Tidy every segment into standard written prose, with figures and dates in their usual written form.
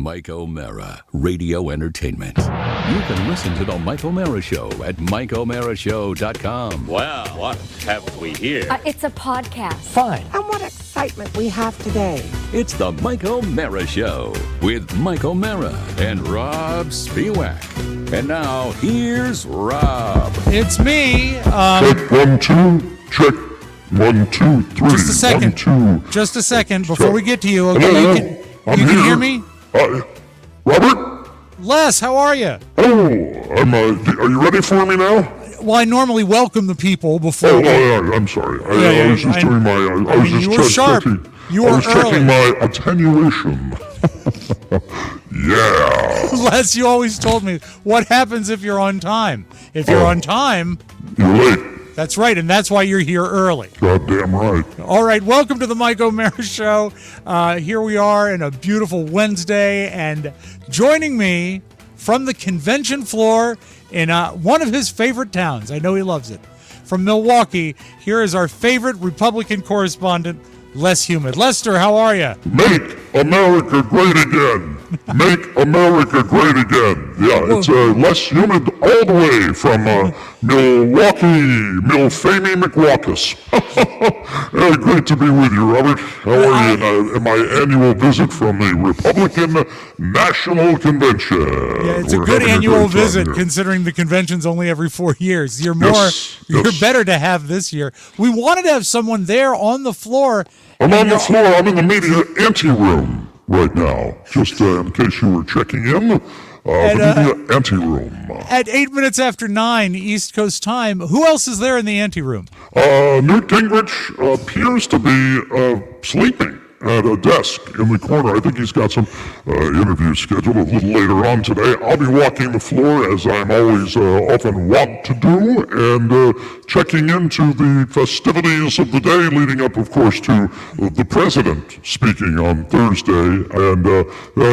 Mike O'Mara, radio entertainment. You can listen to The Mike O'Mara Show at MikeO'MaraShow.com. Well, what have we here? It's a podcast. Fine. And what excitement we have today. It's The Mike O'Mara Show with Mike O'Mara and Robb Spiewak. And now, here's Robb. It's me. Check 1, 2, check 1, 2, 3. Just a second. 1, 2. Just a second before we get to you. Okay, Hello, you can hear me? Robert? Les, how are you? Oh, are you ready for me now? Well, I normally welcome the people before. I'm sorry. I was just doing my. I was just you were sharp. checking. You were I was early. checking my attenuation. Yeah. Les, you always told me, what happens if you're on time? If you're on time, You're late. that's right, and that's why you're here early. Goddamn right. All right, welcome to the Mike O'Mara Show. Here we are in a beautiful Wednesday, and joining me from the convention floor in one of his favorite towns, I know he loves it, from Milwaukee, here is our favorite Republican correspondent, Les Humid. Lester, how are you? Make America great again. Make America great again. Yeah, it's less humid all the way from Milwaukee, Milfamy McWalkus. Great to be with you, Robert. How are you in my annual visit from the Republican National Convention? Yeah, it's a We're good having annual great time visit here. considering the convention's only every 4 years. You're Yes. better to have this year. We wanted to have someone there on the floor. I'm on the floor. I'm in the media anteroom right now, just in case you were checking in. The media anteroom. At 8 minutes after 9 East Coast time, who else is there in the anteroom? Newt Gingrich appears to be sleeping at a desk in the corner. I think he's got some interviews scheduled a little later on today. I'll be walking the floor, as I'm always often wont to do, and checking into the festivities of the day, leading up, of course, to the president speaking on Thursday, and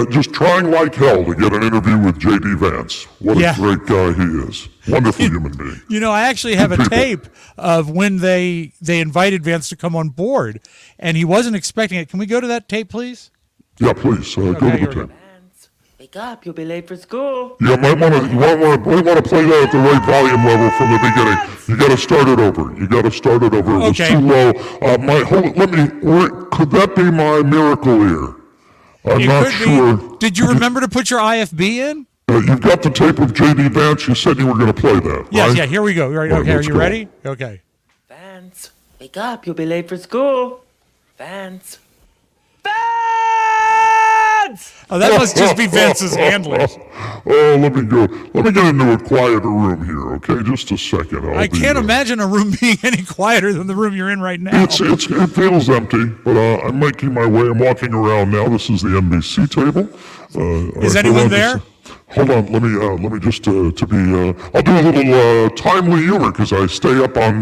just trying like hell to get an interview with J.D. Vance. What a great guy he is. Wonderful human being. You know, I actually have a tape of when they invited Vance to come on board, and he wasn't expecting it. Can we go to that tape, please? Yeah, please. Go to the tape. Vance, wake up, you'll be late for school. Yeah, might want to play that at the right volume level from the beginning. You got to start it over. It was too low. Could that be my miracle ear? I'm not sure. Did you remember to put your IFB in? You've got the tape of J.D. Vance. You said you were going to play that, Yes, right? yeah, here we go. Right, okay, are you ready? Okay. Vance, wake up, you'll be late for school. Vance. Vance! Oh, that must just be Vance's handlers. Oh, let me go. Let me get into a quieter room here, okay? Just a second. I can't imagine a room being any quieter than the room you're in right now. It feels empty, but I'm making my way. I'm walking around now. This is the NBC table. Is anyone there? Hold on, let me just I'll do a little timely humor because I stay up on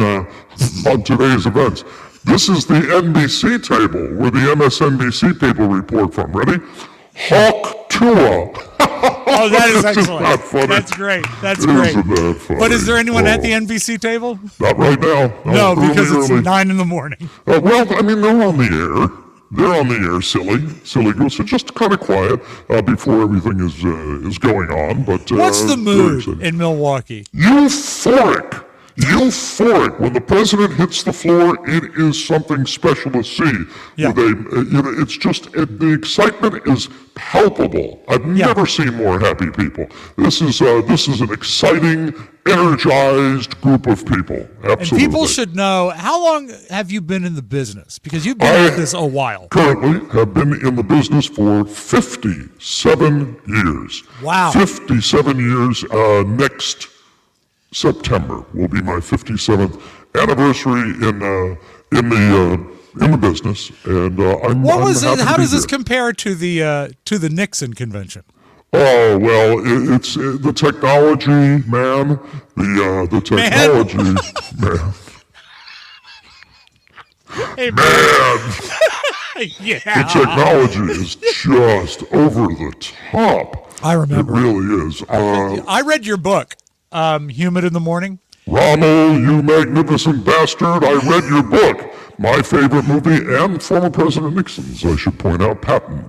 today's events. This is the NBC table where the MSNBC people report from. Ready? Hawk Tua. Oh, that is excellent. Not funny. That's great. That's great. Isn't that funny? But is there anyone at the NBC table? Not right now. No, because it's early. 9 in the morning. Well, I mean, they're on the air. They're on the air, silly goose. So just kind of quiet before everything is going on. But What's the mood in Milwaukee? Euphoric. When the president hits the floor, it is something special to see. Yeah. It's just the excitement is palpable. I've never seen more happy people. This is an exciting, energized group of people. Absolutely. And people should know, how long have you been in the business? Because you've been at this a while. Currently have been in the business for 57 years. Wow. 57 years. Next September will be my 57th anniversary in the business, and I'm happy How to be does this here. compare to the Nixon convention? Oh, well, it's the technology, man. The technology, man. Hey, Man, yeah. the technology is just over the top. I remember. It really is. I read your book, Humid in the Morning. Rommel, you magnificent bastard, I read your book. My favorite movie, and former President Nixon's, I should point out, Patton,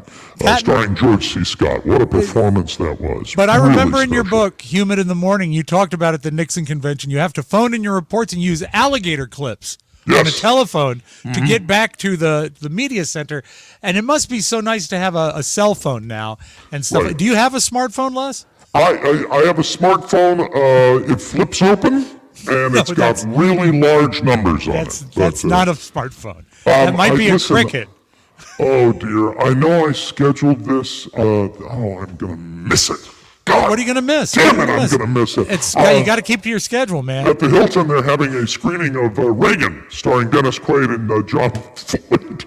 starring George C. Scott. What a performance that was. But I Really remember in your special. book, Humid in the Morning, you talked about at the Nixon convention, you have to phone in your reports and use alligator clips on a Yes. telephone to get back to the media center. And it must be so nice to have a cell phone now and stuff. Right. Do you have a smartphone, Les? I have a smartphone. It flips open, and No, it's got really large numbers on it. That's But, not a smartphone. That might be listen, a Cricket. Oh, dear. I know I scheduled this. I'm going to miss it. God, What are you going to miss? damn What it, are you I'm gonna going to miss it. miss? You got to keep to your schedule, man. At the Hilton, they're having a screening of Reagan, starring Dennis Quaid and John Floyd.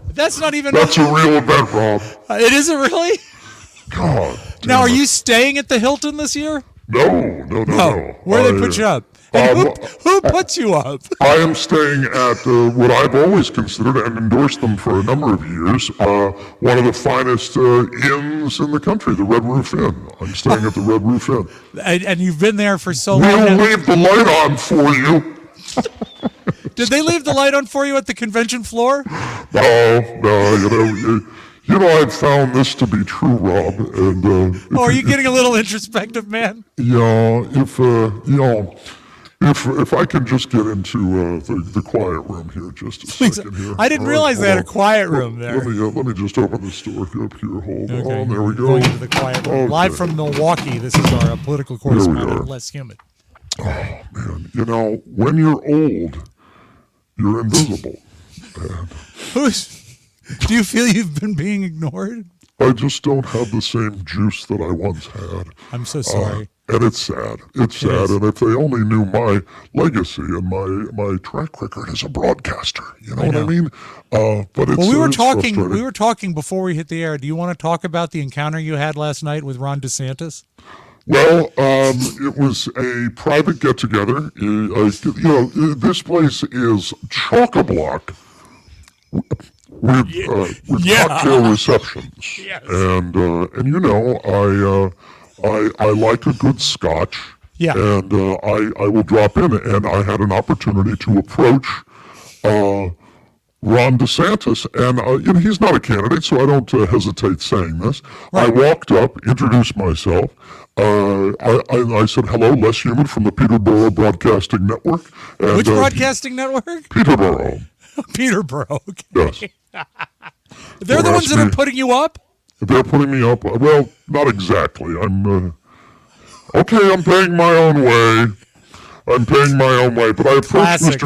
That's not even. That's a real event, Rob. It isn't really. God. Now, damn are it. you staying at the Hilton this year? No. Where do they put you up? And who puts you up? I am staying at what I've always considered and endorsed them for a number of years, one of the finest inns in the country, the Red Roof Inn. I'm staying at theRed Roof Inn. And you've been there for so long. We'll now. leave the light on for you. Did they leave the light on for you at the convention floor? No, I've found this to be true, Rob. And Are you getting a little introspective, man? if I can just get into the quiet room here, just a second here. I didn't realize they had a quiet room there. Let me just open this door up here. Hold Okay, on, there we go. Going into the quiet room. Okay. Live from Milwaukee, this is our political are. correspondent, Les Humid. Man, when you're old, you're invisible. Do you feel you've been being ignored? I just don't have the same juice that I once had. I'm so sorry. And it's sad. It's sad. And if they only knew my legacy and my track record as a broadcaster, you know what I mean? But it's We were it's talking frustrating. before we hit the air. Do you want to talk about the encounter you had last night with Ron DeSantis? Well, it was a private get-together. This place is chock-a-block with cocktail receptions. Yes. And I like a good scotch. Yeah. And I will drop in, and I had an opportunity to approach Ron DeSantis, and he's not a candidate, so I don't hesitate saying this. Right. I walked up, introduced myself. I said, hello, Les Humid from the Peterborough Broadcasting Network. And, Which broadcasting network? Peterborough. Peterborough. Okay. Yes. They're the ones that are putting you up? They're putting me up. Well, not exactly. I'm paying my own way. But I approached Classic.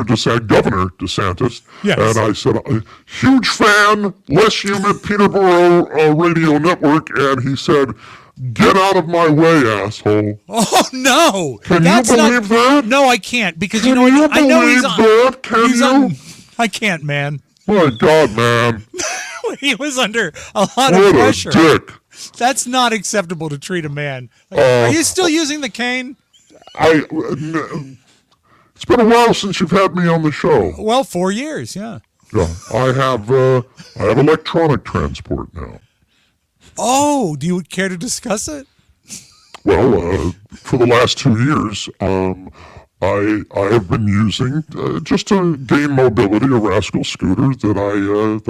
Governor DeSantis, Yes. and I said, huge fan, Les Humid, Peterborough Radio Network, and he said, get out of my way, asshole. Oh no! Can you believe that? No, I can't because Can I know believe he's on. that? Can he's you? on. I can't, man. My God, man. He was under a lot of What a pressure. dick. That's not acceptable to treat a man. Are you still using the cane? It's been a while since you've had me on the show. Well, 4 years, yeah. Yeah, I have electronic transport now. Oh, do you care to discuss it? Well, for the last 2 years, I have been using just to gain mobility a rascal scooter that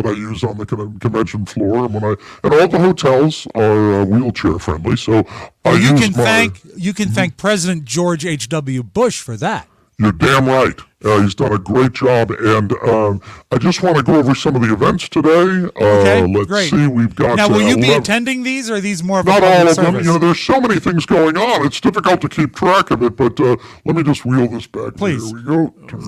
I use on the convention floor, and all the hotels are wheelchair friendly. So You can thank President George H.W. Bush for that. You're damn right. He's done a great job, and I just want to go over some of the events today. Okay, let's great. see. We've got Now, will you be 11 attending these, or are these more of a Not public all of them. service? There's so many things going on. It's difficult to keep track of it, but let me just wheel this back. Please. Here we go. Turn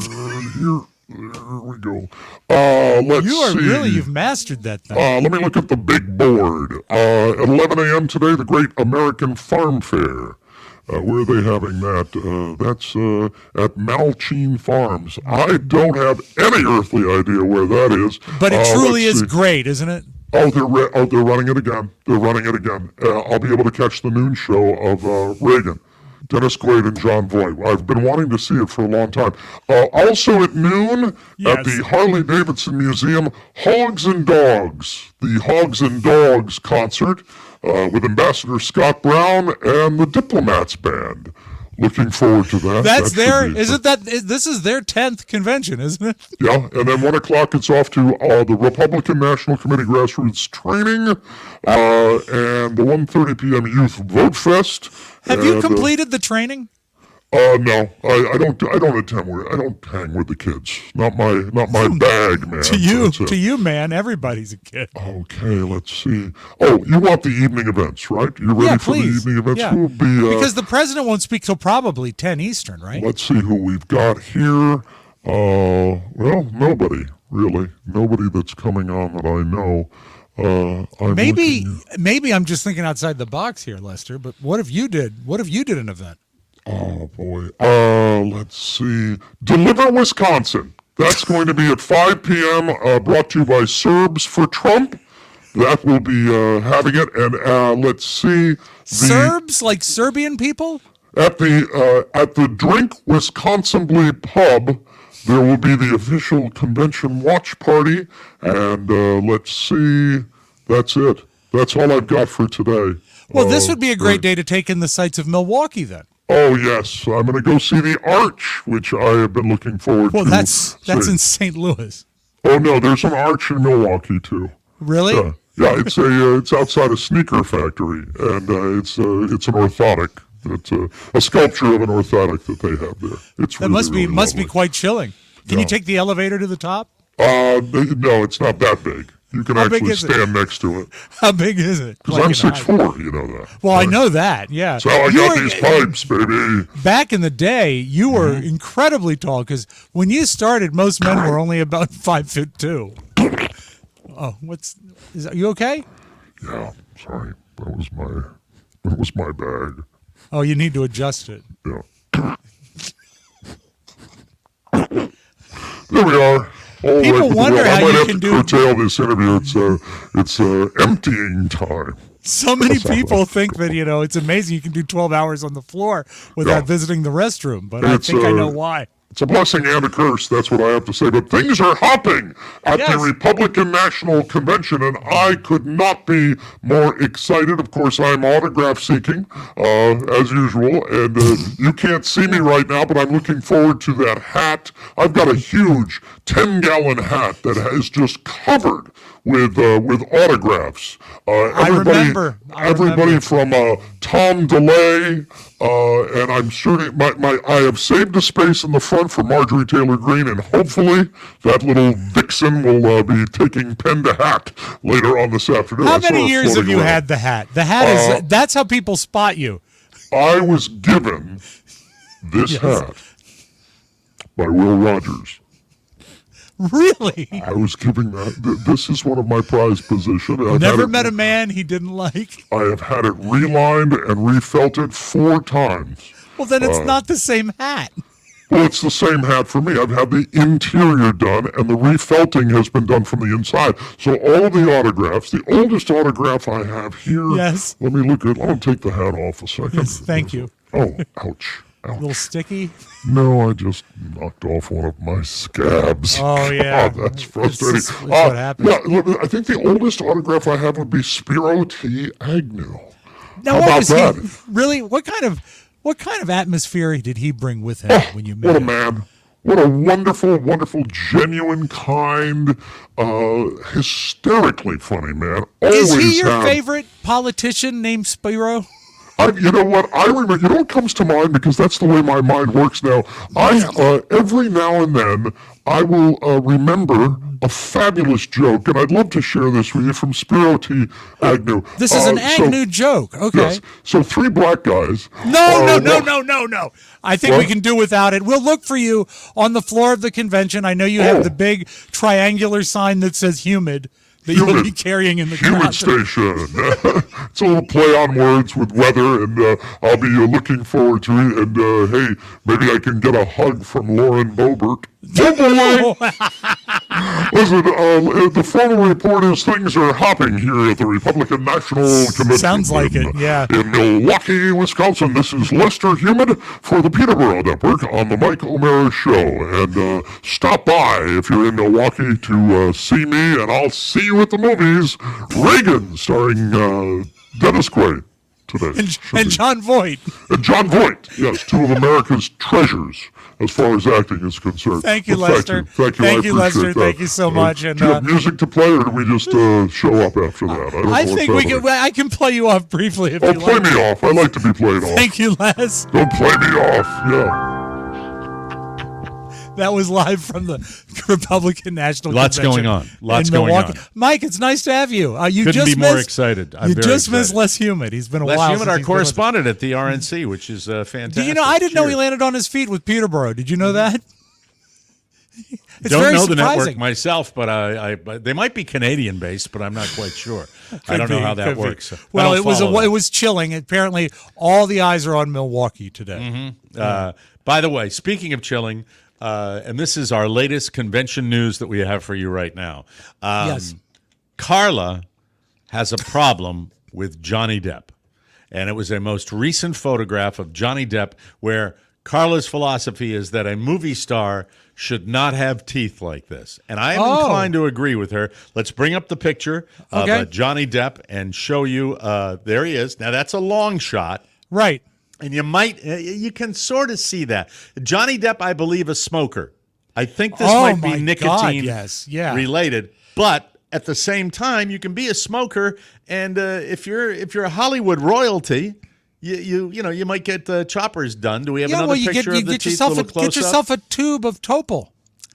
here. There we go. Let's see. You've mastered that thing. Let me look at the big board. At 11 a.m. today, the Great American Farm Fair. Where are they having that? That's at Malchine Farms. I don't have any earthly idea where that is. But it truly let's is see. great, isn't it? Oh, they're running it again. I'll be able to catch the noon show of Reagan, Dennis Quaid, and John Voight. I've been wanting to see it for a long time. Also at noon at the Harley Davidson Museum, Hogs and Dogs, the Hogs and Dogs concert with Ambassador Scott Brown and the Diplomats Band. looking forward to that. That's that this is their 10th convention, isn't it? Yeah, and then 1 o'clock it's off to the Republican National Committee grassroots training, and the 1:30 p.m. Youth Vote Fest. Have you completed the training? No, I don't attend. I don't hang with the kids. Not my bag, man. To you, man, everybody's a kid. Okay, let's see. Oh, you want the evening events, right? You ready for please. the evening events? Yeah. Who will be? Because the president won't speak till probably 10 Eastern, right? Let's see who we've got here. Well, nobody really. Nobody that's coming on that I know. Maybe I'm just thinking outside the box here, Lester. But what if you did? What if you did an event? Oh, boy. Let's see. Deliver Wisconsin. That's going to be at 5 p.m., brought to you by Serbs for Trump. That will be having it. And let's see. Serbs? Like Serbian people? At the Drink Wisconsinly pub, there will be the official convention watch party. And let's see. That's it. That's all I've got for today. Well, this would be a great day to take in the sights of Milwaukee, then. Oh, yes. I'm going to go see the Arch, which I have been looking forward to. Well, that's in St. Louis. Oh, no, there's an Arch in Milwaukee, too. Really? Yeah, it's outside a sneaker factory, and it's an orthotic. It's a sculpture of an orthotic that they have there. It's that really, must be lovely. quite chilling. Can you take the elevator to the top? No, it's not that big. You can actually stand next to it. How big is it? Because I'm 6'4", you know that. Well, right? I know that, yeah. So I got these pipes, baby. Back in the day, you were incredibly tall, because when you started, most men were only about 5'2". Oh, are you okay? Yeah, sorry. That was my bag. Oh, you need to adjust it. Yeah. There we are. People wonder how you can do. I might have to curtail this interview. It's emptying time. So many people think that it's amazing you can do 12 hours on the floor without visiting the restroom, but I think I know why. It's a blessing and a curse, that's what I have to say. But things are hopping at the Republican National Convention, and I could not be more excited. Of course, I'm autograph seeking, as usual, and you can't see me right now, but I'm looking forward to that hat. I've got a huge 10-gallon hat that is just covered with autographs. I remember. Everybody from Tom DeLay, and I'm certain I have saved a space in the front for Marjorie Taylor Greene, and hopefully that little vixen will be taking pen to hat later on this afternoon. How many years have you had the hat? The hat is that's how people spot you. I was given this hat by Will Rogers. Really? I was giving that. This is one of my prized possessions. Never met a man he didn't like. I have had it relined and refelted 4 times. Well, then it's not the same hat. Well, it's the same hat for me. I've had the interior done, and the refelting has been done from the inside. So all of the autographs, the oldest autograph I have here. Yes. Let me look at it. I'll take the hat off a second. Yes, thank you. Oh, ouch. A little sticky? No, I just knocked off one of my scabs. Oh, yeah. God, that's frustrating. It's what happens. Yeah, I think the oldest autograph I have would be Spiro T. Agnew. Now, How about that? Really? What kind of atmosphere did he bring with him when you met What a him? man. What a wonderful, wonderful, genuine, kind, hysterically funny man. Is he your favorite politician named Spiro? You know what? I remember. You know what comes to mind, because that's the way my mind works now. Every now and then I will remember a fabulous joke, and I'd love to share this with you from Spiro T. Agnew. This is an Agnew joke. Okay. Yes. So 3 black guys. No. I think we can do without it. We'll look for you on the floor of the convention. I know you have the big triangular sign that says humid that you'll be carrying in the Humid station. It's a little play on words with weather, and I'll be looking forward to it. And hey, maybe I can get a hug from Lauren Boebert. Oh, boy. Listen, the formal report is things are hopping here at the Republican National Convention. Sounds like it, yeah. In Milwaukee, Wisconsin. This is Lester Humid for the Peterborough Network on the Mike O'Mara Show. And stop by if you're in Milwaukee to see me, and I'll see you at the movies. Reagan, starring Dennis Quaid. today. And John Voight. And John Voight, yes, two of America's treasures as far as acting is concerned. Thank you, Well, Lester. Thank you, Thank you, I appreciate Lester. that. Thank you so much. And do you have music to play, or do we just show up after that? I don't know I what's think we happening. can. I can play you off briefly if Oh, you play like. me off. I like to be played off. Thank you, Les. Don't play me off. Yeah. That was live from the Republican National Lots Convention going on. Lots in going Milwaukee. on. Mike, it's nice to have you. You Couldn't just be more missed, excited. I'm you very just missed excited. Les Humid. He's been a Les while. Human, since our he's been with us. correspondent at the RNC, which is fantastic. Do you know? I didn't know he Cheers. landed on his feet with Peterborough. Did you know that? It's Don't very know the surprising. network myself, but they might be Canadian based, but I'm not quite sure. I don't know how that works. Well, I don't follow it that. was chilling. Apparently, all the eyes are on Milwaukee today. By the way, speaking of chilling, and this is our latest convention news that we have for you right now. Yes. Carla has a problem with Johnny Depp. And it was a most recent photograph of Johnny Depp where Carla's philosophy is that a movie star should not have teeth like this. And I am inclined to agree with her. Let's bring up the picture of Okay. Johnny Depp and show you. There he is. Now, that's a long shot. Right. And you can sort of see that. Johnny Depp, I believe, a smoker. I think this might my be nicotine God, yes. Yeah. related. But at the same time, you can be a smoker, and if you're a Hollywood royalty, you might get choppers done. Do we have another picture of the teeth? Get yourself a tube of Topol.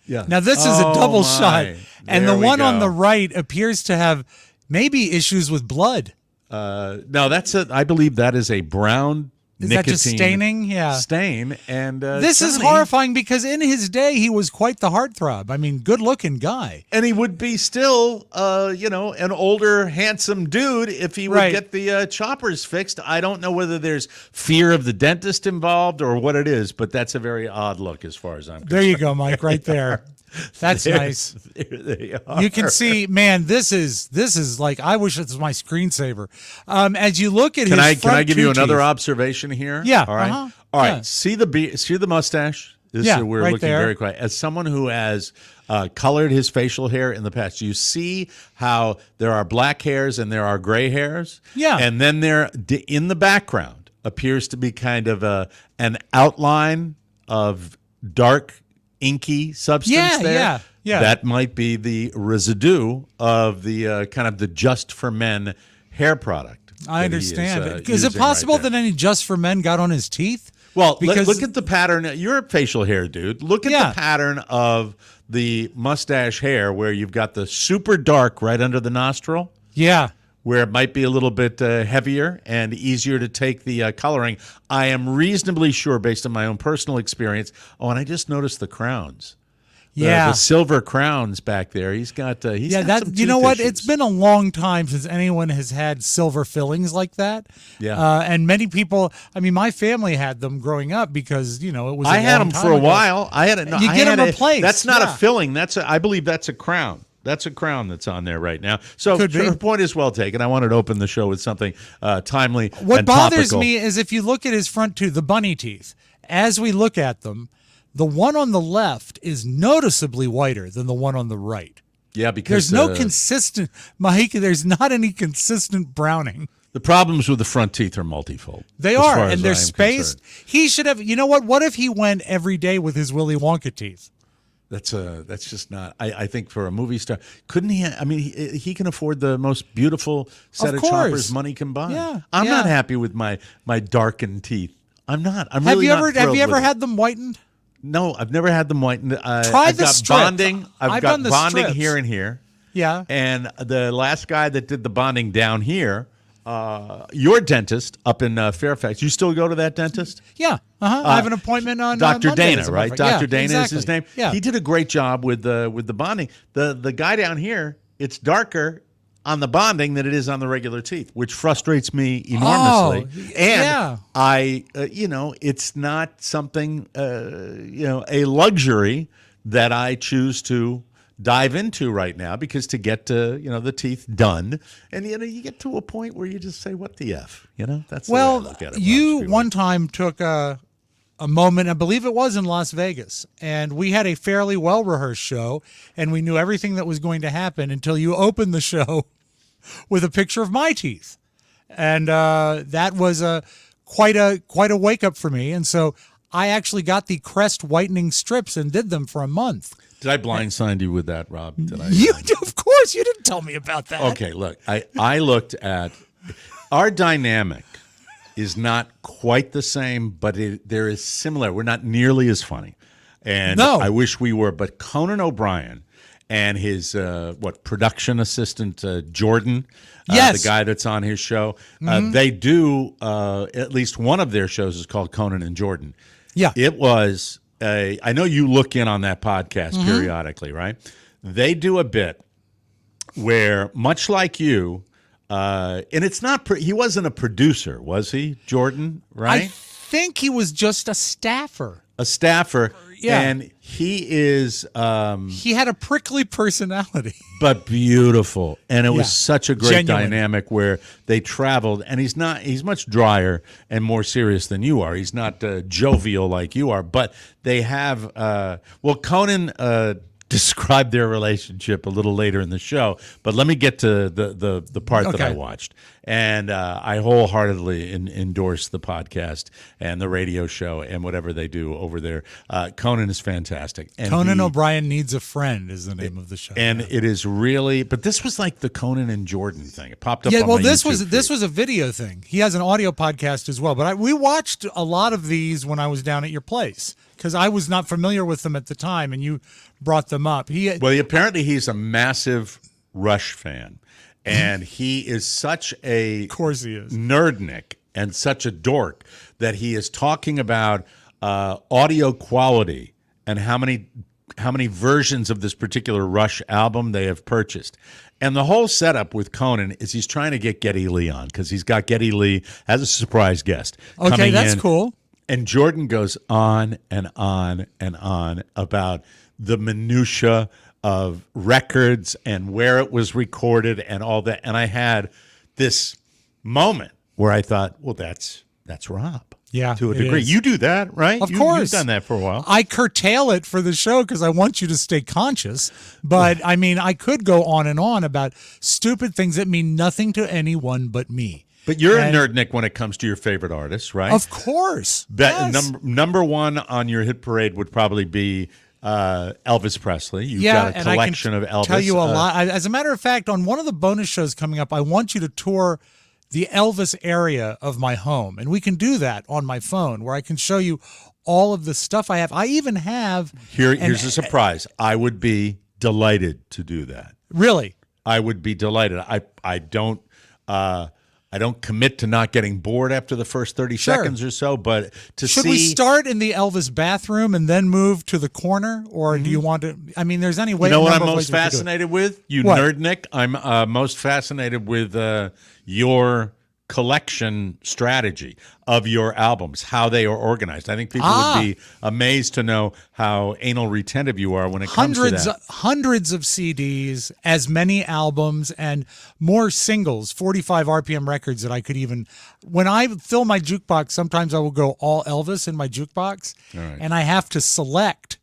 Yeah. Now this is a double shot, and There the we one on go. the right appears to have maybe issues with blood. No, I believe that is a brown Is that nicotine just staining? Yeah. stain. And This is Johnny- horrifying because in his day he was quite the heartthrob. I mean, good-looking guy. And he would be still, an older, handsome dude if he would Right. get the choppers fixed. I don't know whether there's fear of the dentist involved or what it is, but that's a very odd look as far as I'm concerned. There you go, Mike, right there. That's nice. There they are. You can see, man, this is like, I wish this was my screensaver. As you look at Can his I front give you two another teeth- observation here? Yeah, All right. uh-huh, All right. yeah. See the mustache? Yeah, We're right looking there. very quiet. As someone who has colored his facial hair in the past, you see how there are black hairs and there are gray hairs. Yeah. And then there, in the background, appears to be kind of an outline of dark, inky substance Yeah, there. yeah. That might be the residue of the kind of the Just for Men hair product. I that he is, understand. Is it using possible right there. that any Just for Men got on his teeth? Well, Because- look at the pattern. You're a facial hair dude. Look at Yeah. the pattern of the mustache hair where you've got the super dark right under the nostril, Yeah. where it might be a little bit heavier and easier to take the coloring. I am reasonably sure, based on my own personal experience. Oh, and I just noticed the crowns. Yeah. The silver crowns back there. He's got some You know tooth what? issues. It's been a long time since anyone has had silver fillings like that. Yeah. And many people, I mean, my family had them growing up because, it was I had them them for a while. I had it. No, You I get had 'em a- replaced, That's not yeah. a filling. I believe that's a crown. That's a crown that's on there right now. So Could be. her point is well taken. I wanted to open the show with something timely. What and bothers topical. me is if you look at his front tooth, the bunny teeth, as we look at them, the one on the left is noticeably whiter than the one on the right. Yeah, because There's no consistent, Mike, there's not any consistent browning. the problems with the front teeth are multifold. They as are, far as and they're I am spaced. concerned. He should have, you know what if he went every day with his Willy Wonka teeth? That's just not. I think for a movie star, couldn't he? I mean, he can afford the most beautiful set of course. choppers money can buy. Yeah, I'm yeah. not happy with my darkened teeth. I'm not. I'm Have really you not ever thrilled had with it. them whitened? No, I've never had them whitened. Try I've the got strips. bonding. I've I've got done the bonding strips. here and here. Yeah. And the last guy that did the bonding down here, your dentist up in Fairfax. You still go to that dentist? Yeah. I have an appointment on Dr. Monday, Dana, as a right? matter of fact. Dr. Yeah, Dana exactly. is his name. Yeah. He did a great job with the bonding. The guy down here, it's darker on the bonding than it is on the regular teeth, which frustrates me enormously. Oh, and yeah. I, it's not something, a luxury that I choose to dive into right now, because to get the teeth done, and you get to a point where you just say, what the F, that's the way I look at it. You Rob. one time took a moment, I believe it was in Las Vegas, and we had a fairly well-rehearsed show, and we knew everything that was going to happen until you opened the show with a picture of my teeth. and that was quite a wake up for me. And so I actually got the crest whitening strips and did them for a month. Did I blindside you with that, Rob? Did I? Of course, you didn't tell me about that. Okay, look, I looked at our dynamic is not quite the same, but there is similar. We're not nearly as funny, and No. I wish we were. But Conan O'Brien and his production assistant Jordan, Yes. the guy that's on his show, they do at least one of their shows is called Conan and Jordan. Yeah. It was I know you look in on that podcast periodically, right? They do a bit where, much like you, and it's not, he wasn't a producer, was he, Jordan, right? I think he was just a staffer. A staffer. Yeah. And he is, He had a prickly personality. but beautiful. And it was Yeah. such a great Genuine. dynamic where they traveled. And he's much drier and more serious than you are. He's not jovial like you are. But they have, Conan described their relationship a little later in the show. But let me get to the part that I Okay. watched. And I wholeheartedly endorse the podcast and the radio show and whatever they do over there. Conan is fantastic. And Conan O'Brien Needs a Friend is the name of the show. and it is really, but this was like the Conan and Jordan thing. It popped up. Yeah, on well, my this YouTube was feed. a video thing. He has an audio podcast as well. But we watched a lot of these when I was down at your place because I was not familiar with them at the time, and you brought them up. Apparently he's a massive Rush fan, and he is such a Of course he is. nerdnik and such a dork that he is talking about audio quality and how many versions of this particular Rush album they have purchased. And the whole setup with Conan is he's trying to get Geddy Lee on because he's got Geddy Lee as a surprise guest. Okay, coming that's in. cool. And Jordan goes on and on and on about the minutia of records and where it was recorded and all that. And I had this moment where I thought, well, that's Rob. Yeah, to a it degree. is. You do that, right? Of You've course. done that for a while. I curtail it for the show because I want you to stay conscious. But I mean, I could go on and on about stupid things that mean nothing to anyone but me. But you're And- a nerdnik when it comes to your favorite artists, right? Of course. That Yes. number one on your hit parade would probably be Elvis Presley. You've Yeah, got a and collection I of can Elvis. tell you a lot. As a matter of fact, on one of the bonus shows coming up, I want you to tour the Elvis area of my home, and we can do that on my phone, where I can show you all of the stuff I have. I even have Here's a surprise. I would be delighted to do that. really. I would be delighted. I don't commit to not getting bored after the first 30 Sure. seconds or so, but to Should see we start in the Elvis bathroom and then move to the corner, or do you want to? I mean, there's any way. You know what I'm number of most ways we could do it. fascinated with? You What? nerdnik. I'm most fascinated with your collection strategy of your albums, how they are organized. I think people would be amazed to know how anal retentive you are when it comes to that. Hundreds of CDs, as many albums, and more singles, 45 RPM records that I could even. When I fill my jukebox, sometimes I will go all Elvis in my jukebox, and I have to select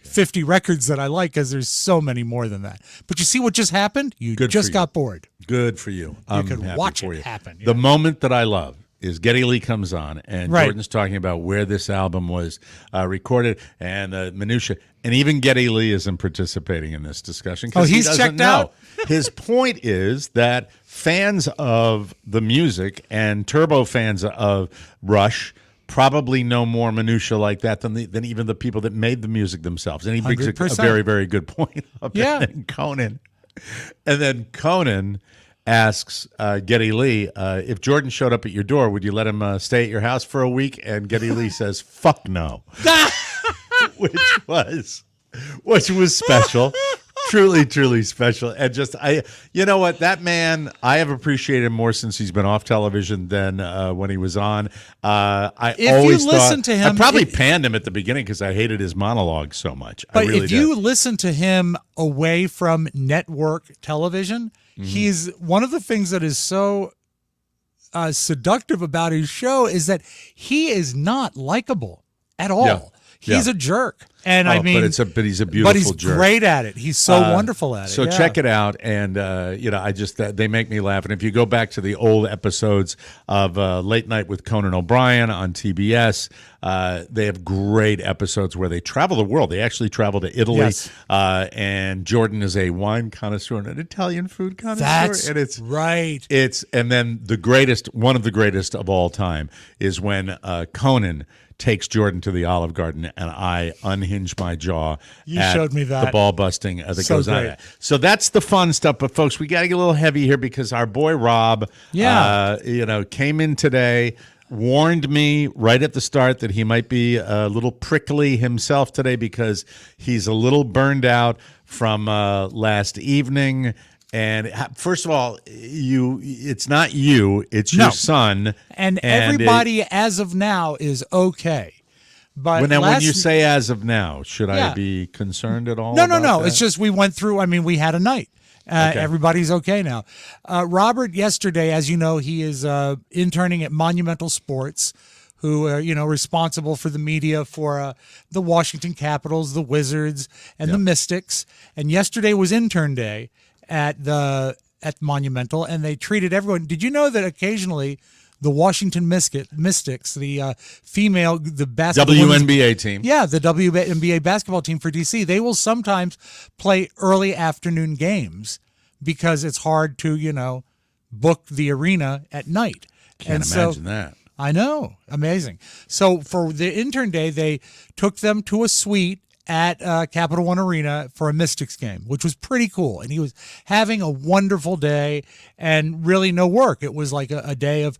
50 records that I like because there's so many more than that. But you see what just happened? You Good for just you. got bored. Good for you. I'm could happy watch for it you. happen, yeah. The moment that I love is Geddy Lee comes on and Right. Jordan's talking about where this album was recorded and minutia. And even Geddy Lee isn't participating in this discussion because he's he doesn't checked know. out? His point is that fans of the music and turbo fans of Rush probably know more minutia like that than even the people that made the music themselves. And he brings a 100%. very, very good point up. Yeah. And then Conan asks Geddy Lee, if Jordan showed up at your door, would you let him stay at your house for a week? And Geddy Lee says, fuck no. which was special. Truly, truly special. And just, you know what, that man, I have appreciated him more since he's been off television than when he was on. If you always listen thought, to him- I probably if- panned him at the beginning because I hated his monologue so much. But I really if did. you listen to him away from network television, Mm-hmm. he's one of the things that is so seductive about his show is that he is not likable at all. Yeah. He's Yeah. a jerk. And I mean, but he's a beautiful but he's jerk. great at it. He's so wonderful at it. So yeah. check it out, and I just they make me laugh. And if you go back to the old episodes of Late Night with Conan O'Brien on TBS, they have great episodes where they travel the world. They actually travel to Italy, Yes. And Jordan is a wine connoisseur and an Italian food connoisseur. That's and it's right. and then one of the greatest of all time is when Conan takes Jordan to the Olive Garden, and I unhinge my jaw. You at showed me that. the ball busting that So goes on. great. So that's the fun stuff. But folks, we got to get a little heavy here because our boy Robb, came in today. Warned me right at the start that he might be a little prickly himself today because he's a little burned out from last evening. And first of all, it's not you, it's your son. And everybody as of now is okay. But when you say as of now, should I Yeah. be concerned at all? No. about that? It's just we went through. I mean, we had a night. Okay. Everybody's okay now. Robert, yesterday, as you know, he is interning at Monumental Sports, who are responsible for the media for the Washington Capitals, the Wizards, and the Mystics. And yesterday was intern day at Monumental, and they treated everyone. Did you know that occasionally the Washington Mystics, the basketball WNBA team. Yeah, the WNBA basketball team for DC, they will sometimes play early afternoon games because it's hard to, book the arena at night. Can't imagine that. I know. Amazing. So for the intern day, they took them to a suite at Capital One Arena for a Mystics game, which was pretty cool. And he was having a wonderful day and really no work. It was like a day of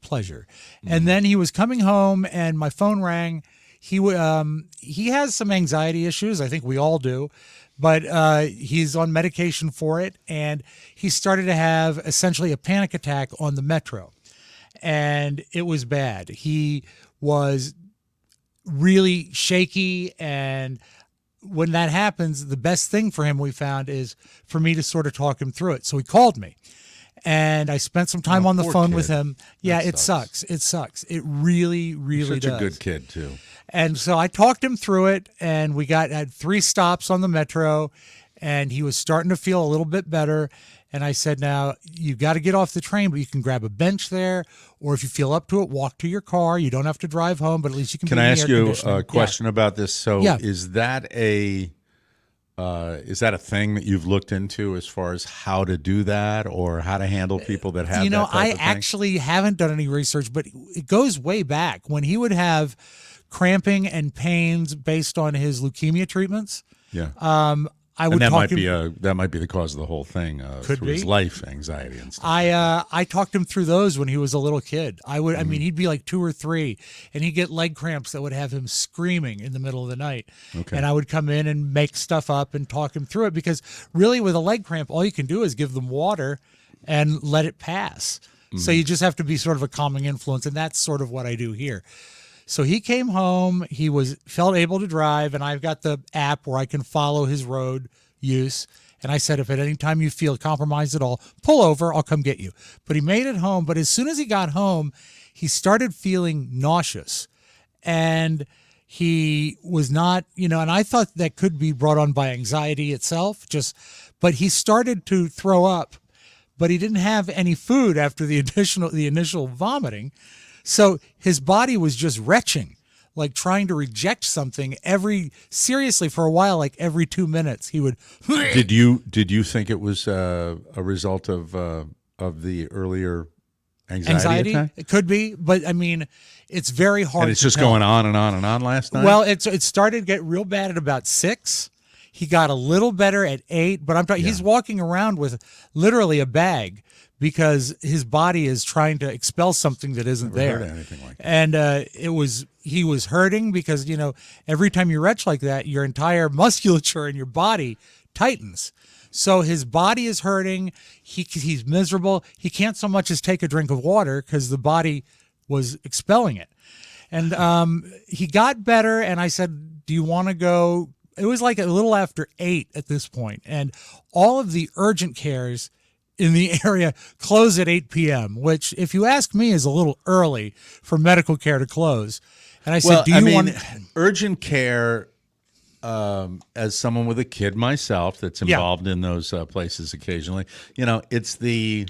pleasure. And then he was coming home and my phone rang. He has some anxiety issues. I think we all do. But he's on medication for it. And he started to have essentially a panic attack on the metro. And it was bad. He was really shaky, and when that happens, the best thing for him we found is for me to sort of talk him through it. So he called me, and I spent some time on the poor phone kid. with him. Yeah, That it sucks. It sucks. It really, really Such does. a good kid too. And so I talked him through it, and we had 3 stops on the metro, and he was starting to feel a little bit better. And I said, now, you got to get off the train, but you can grab a bench there, or if you feel up to it, walk to your car. You don't have to drive home, but at least you can Can be I in ask the air you conditioning. a question about this? So Yeah. is that a thing that you've looked into as far as how to do that or how to handle people that have that type I of thing? actually haven't done any research, but it goes way back when he would have cramping and pains based on his leukemia treatments. Yeah. I would And that talk might him. be that might be the cause of the whole thing. Could through his be. life anxiety and stuff. I talked him through those when he was a little kid. I Mm-hmm. mean, he'd be like 2 or 3, and he'd get leg cramps that would have him screaming in the middle of the night. Okay. And I would come in and make stuff up and talk him through it because really, with a leg cramp, all you can do is give them water and let it pass. So you just have to be sort of a calming influence, and that's sort of what I do here. So he came home. He felt able to drive, and I've got the app where I can follow his road use. And I said, if at any time you feel compromised at all, pull over, I'll come get you. But he made it home. But as soon as he got home, he started feeling nauseous. And he was not, and I thought that could be brought on by anxiety itself, but he started to throw up, but he didn't have any food after the initial vomiting. So his body was just retching, like trying to reject something seriously for a while, like every 2 minutes he would. Did you think it was a result of the earlier anxiety attack? It could be, but I mean, it's very hard. And it's to just tell. going on and on and on last night? Well, it started to get real bad at about 6. He got a little better at 8, but I'm talking. He's walking around with literally a bag because his body is trying to expel something that isn't there. Heard anything like that. And he was hurting because every time you retch like that, your entire musculature in your body tightens. So his body is hurting. He's miserable. He can't so much as take a drink of water because the body was expelling it. And he got better. And I said, "Do you want to go?" It was like a little after 8 at this point, and all of the urgent cares in the area close at 8 p.m., which, if you ask me, is a little early for medical care to close. And I said, Well, "Do you want?" urgent care as someone with a kid myself that's involved in those places occasionally, it's the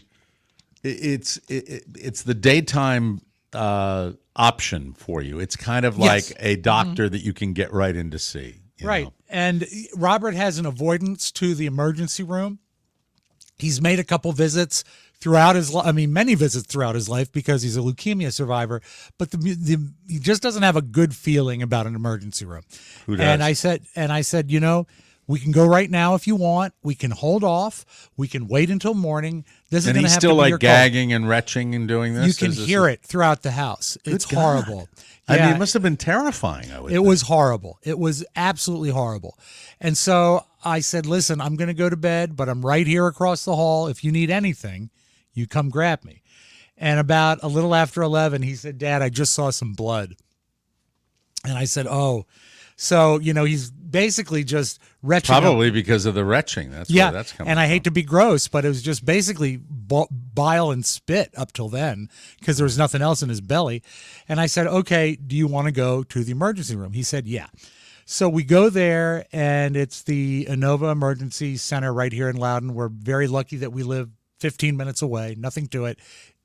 daytime option for you. It's kind of like a doctor that you can get right in to see. You know? And Robert has an avoidance to the emergency room. He's made a couple visits throughout his life. I mean, many visits throughout his life because he's a leukemia survivor. But he just doesn't have a good feeling about an emergency room. Who does? And I said, we can go right now if you want. We can hold off. We can wait until morning. This is And going to he's have still to be like your gagging and retching and doing this. You can hear it throughout the house. It's God. horrible. I mean, Yeah. it must have been terrifying. I would. It was horrible. It was absolutely horrible. And so I said, listen, I'm going to go to bed, but I'm right here across the hall. If you need anything, you come grab me. And about a little after 11, he said, Dad, I just saw some blood. And I said, oh. So, he's basically just retching. Probably because of the retching. That's where that's coming and I from. hate to be gross, but it was just basically bile and spit up till then because there was nothing else in his belly. And I said, okay, do you want to go to the emergency room? He said, yeah. So we go there, and it's the Inova Emergency Center right here in Loudoun. We're very lucky that we live 15 minutes away, nothing to it.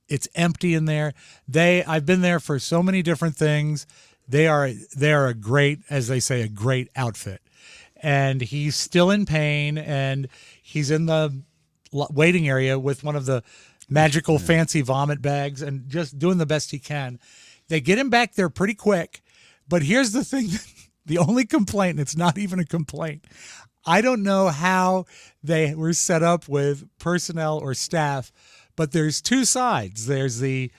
It's empty in there. I've been there for so many different things. They are a great, as they say, a great outfit. And he's still in pain, and he's in the waiting area with one of the magical fancy vomit bags and just doing the best he can. They get him back there pretty quick. But here's the thing, the only complaint, and it's not even a complaint, I don't know how they were set up with personnel or staff, but there's two sides. There's the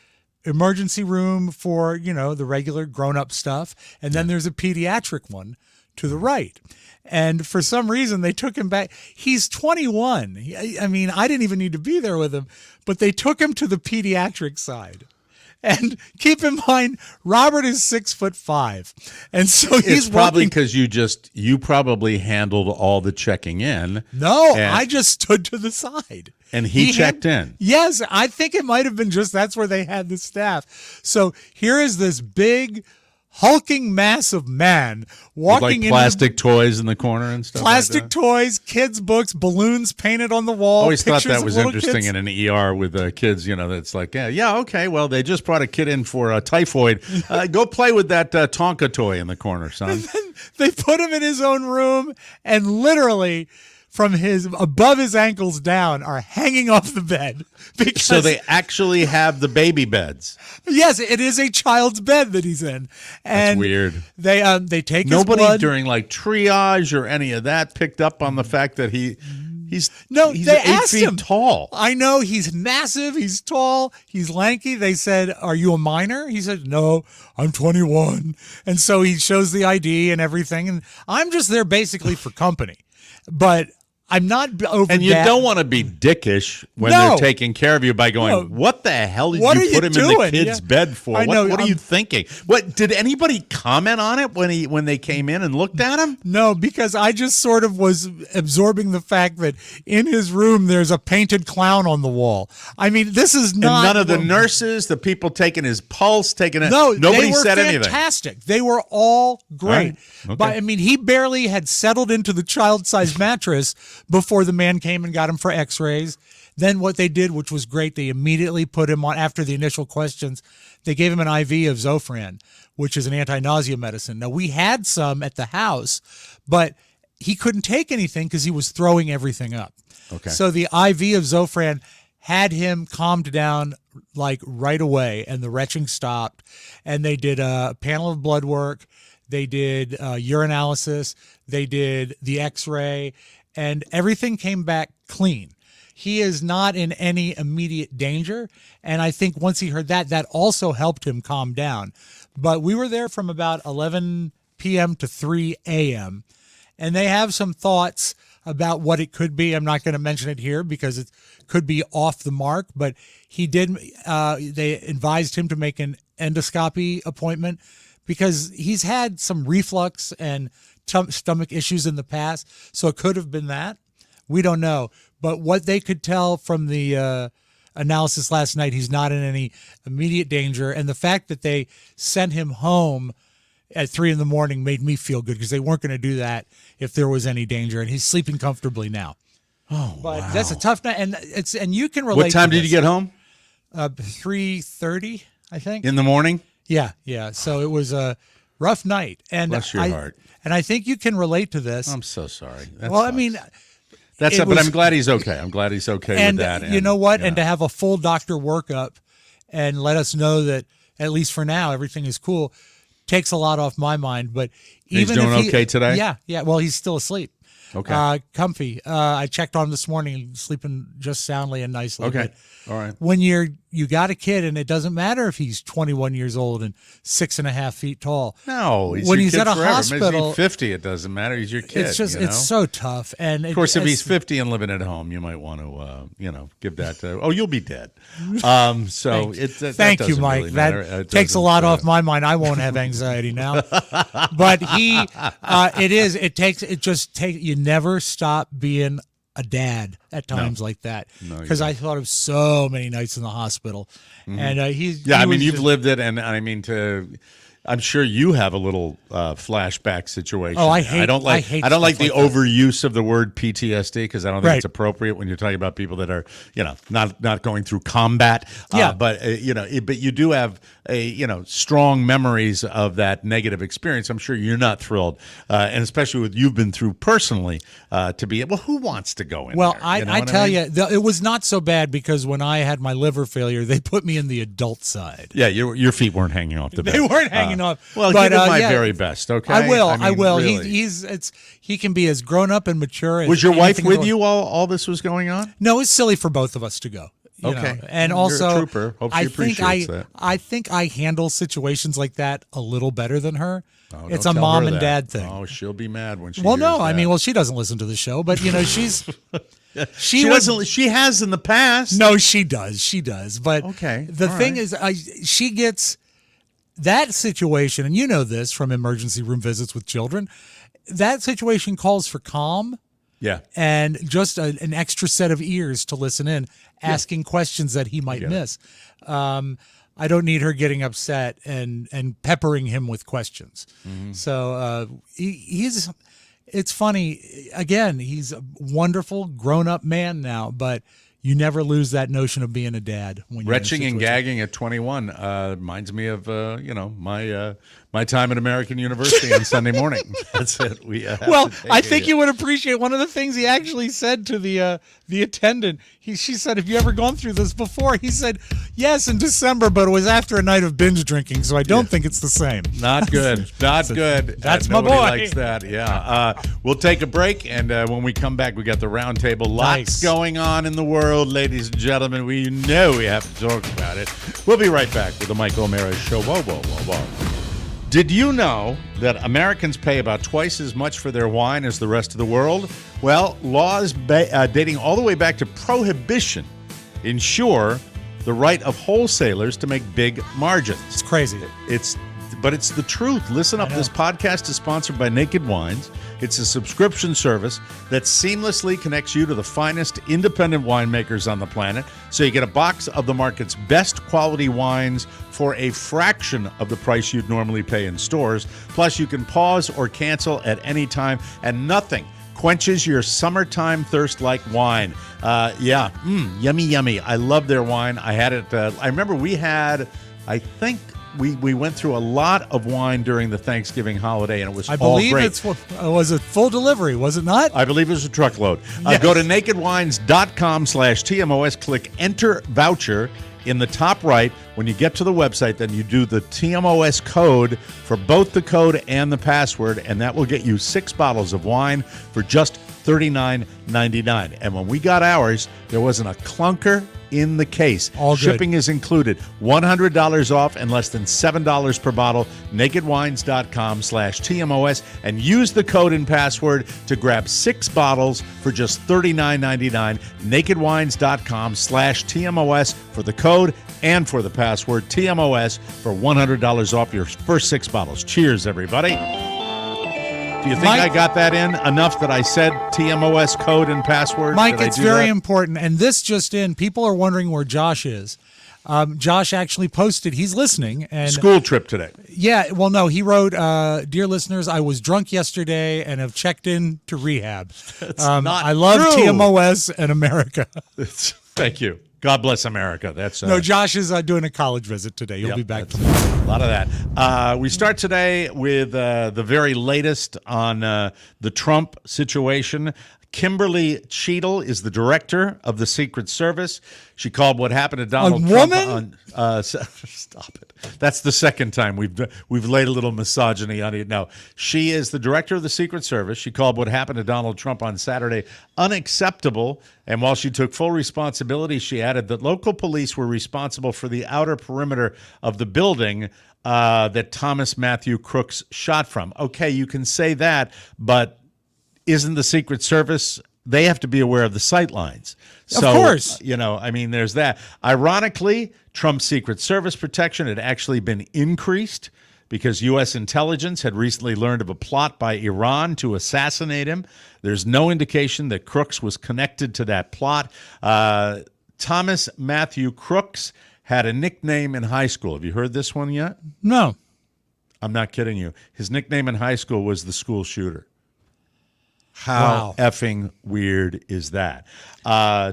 emergency room for, the regular grown-up stuff, and then there's a pediatric one to the right. And for some reason, they took him back. He's 21. I mean, I didn't even need to be there with him, but they took him to the pediatric side. And keep in mind, Robert is 6'5", and so he's It's probably because you probably handled all the checking in. No, I just stood to the side. And he checked in. Yes, I think it might have been just that's where they had the staff. So here is this big, hulking mass of man walking with plastic toys in the corner and stuff. Plastic like toys, kids' books, balloons painted on the wall. I always thought pictures that of was little interesting kids. in an ER with kids. That's like, okay. Well, they just brought a kid in for typhoid. Go play with that Tonka toy in the corner, son. They put him in his own room, and literally from above his ankles down are hanging off the bed. Because, So they actually have the baby beds. yes, it is a child's bed that he's in. And That's weird. They take Nobody his blood. during like triage or any of that picked up on the fact that he's they 8 asked feet him. tall. I know, he's massive, he's tall, he's lanky. They said, "Are you a minor?" He said, "No, I'm 21." And so he shows the ID and everything, and I'm just there basically for company. But I'm not over. And you don't want to be dickish when No. they're taking care of you by going, No. "What the hell did What you are put you him in the doing?" kid's Yeah. bed for? I know, What are you thinking? What did anybody comment on it when they came in and looked at him? No, because I just sort of was absorbing the fact that in his room there's a painted clown on the wall. I mean, this is not. And none of the nurses, the people taking his pulse, taking it. No, nobody they were said anything. fantastic. They were all great. Right. Okay. But I mean, he barely had settled into the child-sized mattress before the man came and got him for X-rays. Then what they did, which was great, they immediately put him on, after the initial questions, they gave him an IV of Zofran, which is an anti-nausea medicine. Now, we had some at the house, but he couldn't take anything because he was throwing everything up. Okay. So the IV of Zofran had him calmed down like right away, and the retching stopped. And they did a panel of blood work. They did urinalysis. They did the X-ray, and everything came back clean. He is not in any immediate danger. And I think once he heard that also helped him calm down. But we were there from about 11 p.m. to 3 a.m. And they have some thoughts about what it could be. I'm not going to mention it here because it could be off the mark, but they advised him to make an endoscopy appointment because he's had some reflux and stomach issues in the past. So it could have been that. We don't know. But what they could tell from the analysis last night, he's not in any immediate danger. And the fact that they sent him home at 3 a.m. made me feel good, because they weren't going to do that if there was any danger, and he's sleeping comfortably now. Oh, But wow. that's a tough night, and you can relate. What time to did you get home? 3:30, I think. In the morning? Yeah. So it was a rough night, and Bless your heart. And I think you can relate to this. I'm so sorry. That well, I sucks. mean, That's it it, but was- I'm glad he's okay. I'm glad he's okay and with that. you know what? yeah. And to have a full doctor workup and let us know that, at least for now, everything is cool, takes a lot off my mind. But He's even doing if okay today? Yeah. Well, he's still asleep. Okay. Comfy. I checked on him this morning, sleeping just soundly and nicely. Okay. But All right. when you got a kid, and it doesn't matter if he's 21 years old and 6.5 feet tall. No, he's when your he's kid at a forever. Maybe hospital, he's 50, it doesn't matter. He's your kid. it's just you know? it's so tough. And Of course, if he's 50 and living at home, you might want to, give that to. Oh, you'll be dead. So Thank you, Mike. Really matter. It that takes a doesn't, lot off my mind. I won't have anxiety now. But you never stop being a dad at times like that. Because I thought of so many nights in the hospital, and you've lived it, and I mean I'm sure you have a little flashback situation. Oh, I don't like hate the stuff like that. overuse of the word PTSD, because I don't think Right. it's appropriate when you're talking about people that are not going through combat. Yeah. But you do have strong memories of that negative experience. I'm sure you're not thrilled, and especially with you've been through personally to be. Well, who wants to go in? Well, there? I tell you, it was not so bad, because when I had my liver failure, they put me in the adult side. Yeah, your feet weren't hanging off the bed. They weren't hanging off. Well, but, give him my yeah, very best, okay? I will. I mean, will. really. He can be as grown up and mature as Was your wife anything in the with world. you while all this was going on? No, it's silly for both of us to go. you Okay. know. And You're a also, trooper. Hope she I think appreciates that. I think I handle situations like that a little better than her. Oh, It's don't a tell mom her and that. dad thing. Oh, she'll be mad when she Well, hears no, I that. mean, well, she doesn't listen to the show, but you know, she's she doesn't. She has in the past. No, she does. She does. But Okay, the all thing right. is, she gets that situation, and you know this from emergency room visits with children. That situation calls for calm Yeah. and just an extra set of ears to listen in, asking questions that he might miss. I don't need her getting upset and peppering him with questions. Mm-hmm. So he's. It's funny. Again, he's a wonderful grown-up man now, but you never lose that notion of being a dad. When you're in a Retching and situation. gagging at 21 reminds me of my time at American University on Sunday morning. That's it. We Well, I think you would appreciate one of the things he actually said to the attendant. She said, "Have you ever gone through this before?" He said, "Yes, in December, but it was after a night of binge drinking, so I don't think it's the same." Not good. Not good. That's my Nobody boy. likes that. Yeah. We'll take a break, and when we come back, we got the round table. Lots Nice. going on in the world, ladies and gentlemen. We know we have to talk about it. We'll be right back with the Michael O'Mara Show. Whoa, whoa, whoa, whoa. Did you know that Americans pay about twice as much for their wine as the rest of the world? Well, laws dating all the way back to Prohibition ensure the right of wholesalers to make big margins. It's crazy. But it's the truth. Listen up. This podcast is sponsored by Naked Wines. It's a subscription service that seamlessly connects you to the finest independent winemakers on the planet. So you get a box of the market's best quality wines for a fraction of the price you'd normally pay in stores. Plus, you can pause or cancel at any time, and nothing quenches your summertime thirst like wine. Yummy, yummy. I love their wine. I had it. I remember we had, I think, we went through a lot of wine during the Thanksgiving holiday, and it was I all believe great. was it full delivery, was it not? I believe it was a truckload. Yes. Go to nakedwines.com/TMOS, click enter voucher in the top right. When you get to the website, then you do the TMOS code for both the code and the password, and that will get you 6 bottles of wine for just $39.99. And when we got ours, there wasn't a clunker in the case. All good. Shipping is included. $100 off and less than $7 per bottle. Nakedwines.com/TMOS and use the code and password to grab 6 bottles for just $39.99. Nakedwines.com/TMOS for the code and for the password TMOS for $100 off your first 6 bottles. Cheers, everybody. Do you think Mike- I got that in enough that I said TMOS code and password? Mike, Did I it's do very that? important. And this just in, people are wondering where Josh is. Josh actually posted, he's listening. And School trip today. Yeah, well, no, he wrote, "Dear listeners, I was drunk yesterday and have checked in to rehab. not I love true. TMOS and America." Thank you. God bless America. That's No, Josh is doing a college visit today. He'll Yep, be back that's tomorrow. a lot of that. We start today with the very latest on the Trump situation. Kimberly Cheadle is the director of the Secret Service. She called what happened to Donald Trump woman? on. Stop it. That's the second time we've laid a little misogyny on it. No, she is the director of the Secret Service. She called what happened to Donald Trump on Saturday unacceptable. And while she took full responsibility, she added that local police were responsible for the outer perimeter of the building that Thomas Matthew Crooks shot from. Okay, you can say that, but isn't the Secret Service, they have to be aware of the sight lines. So, of course. I mean, there's that. Ironically, Trump's Secret Service protection had actually been increased because U.S. intelligence had recently learned of a plot by Iran to assassinate him. There's no indication that Crooks was connected to that plot. Thomas Matthew Crooks had a nickname in high school. Have you heard this one yet? No. I'm not kidding you. His nickname in high school was the school shooter. How effing weird is that?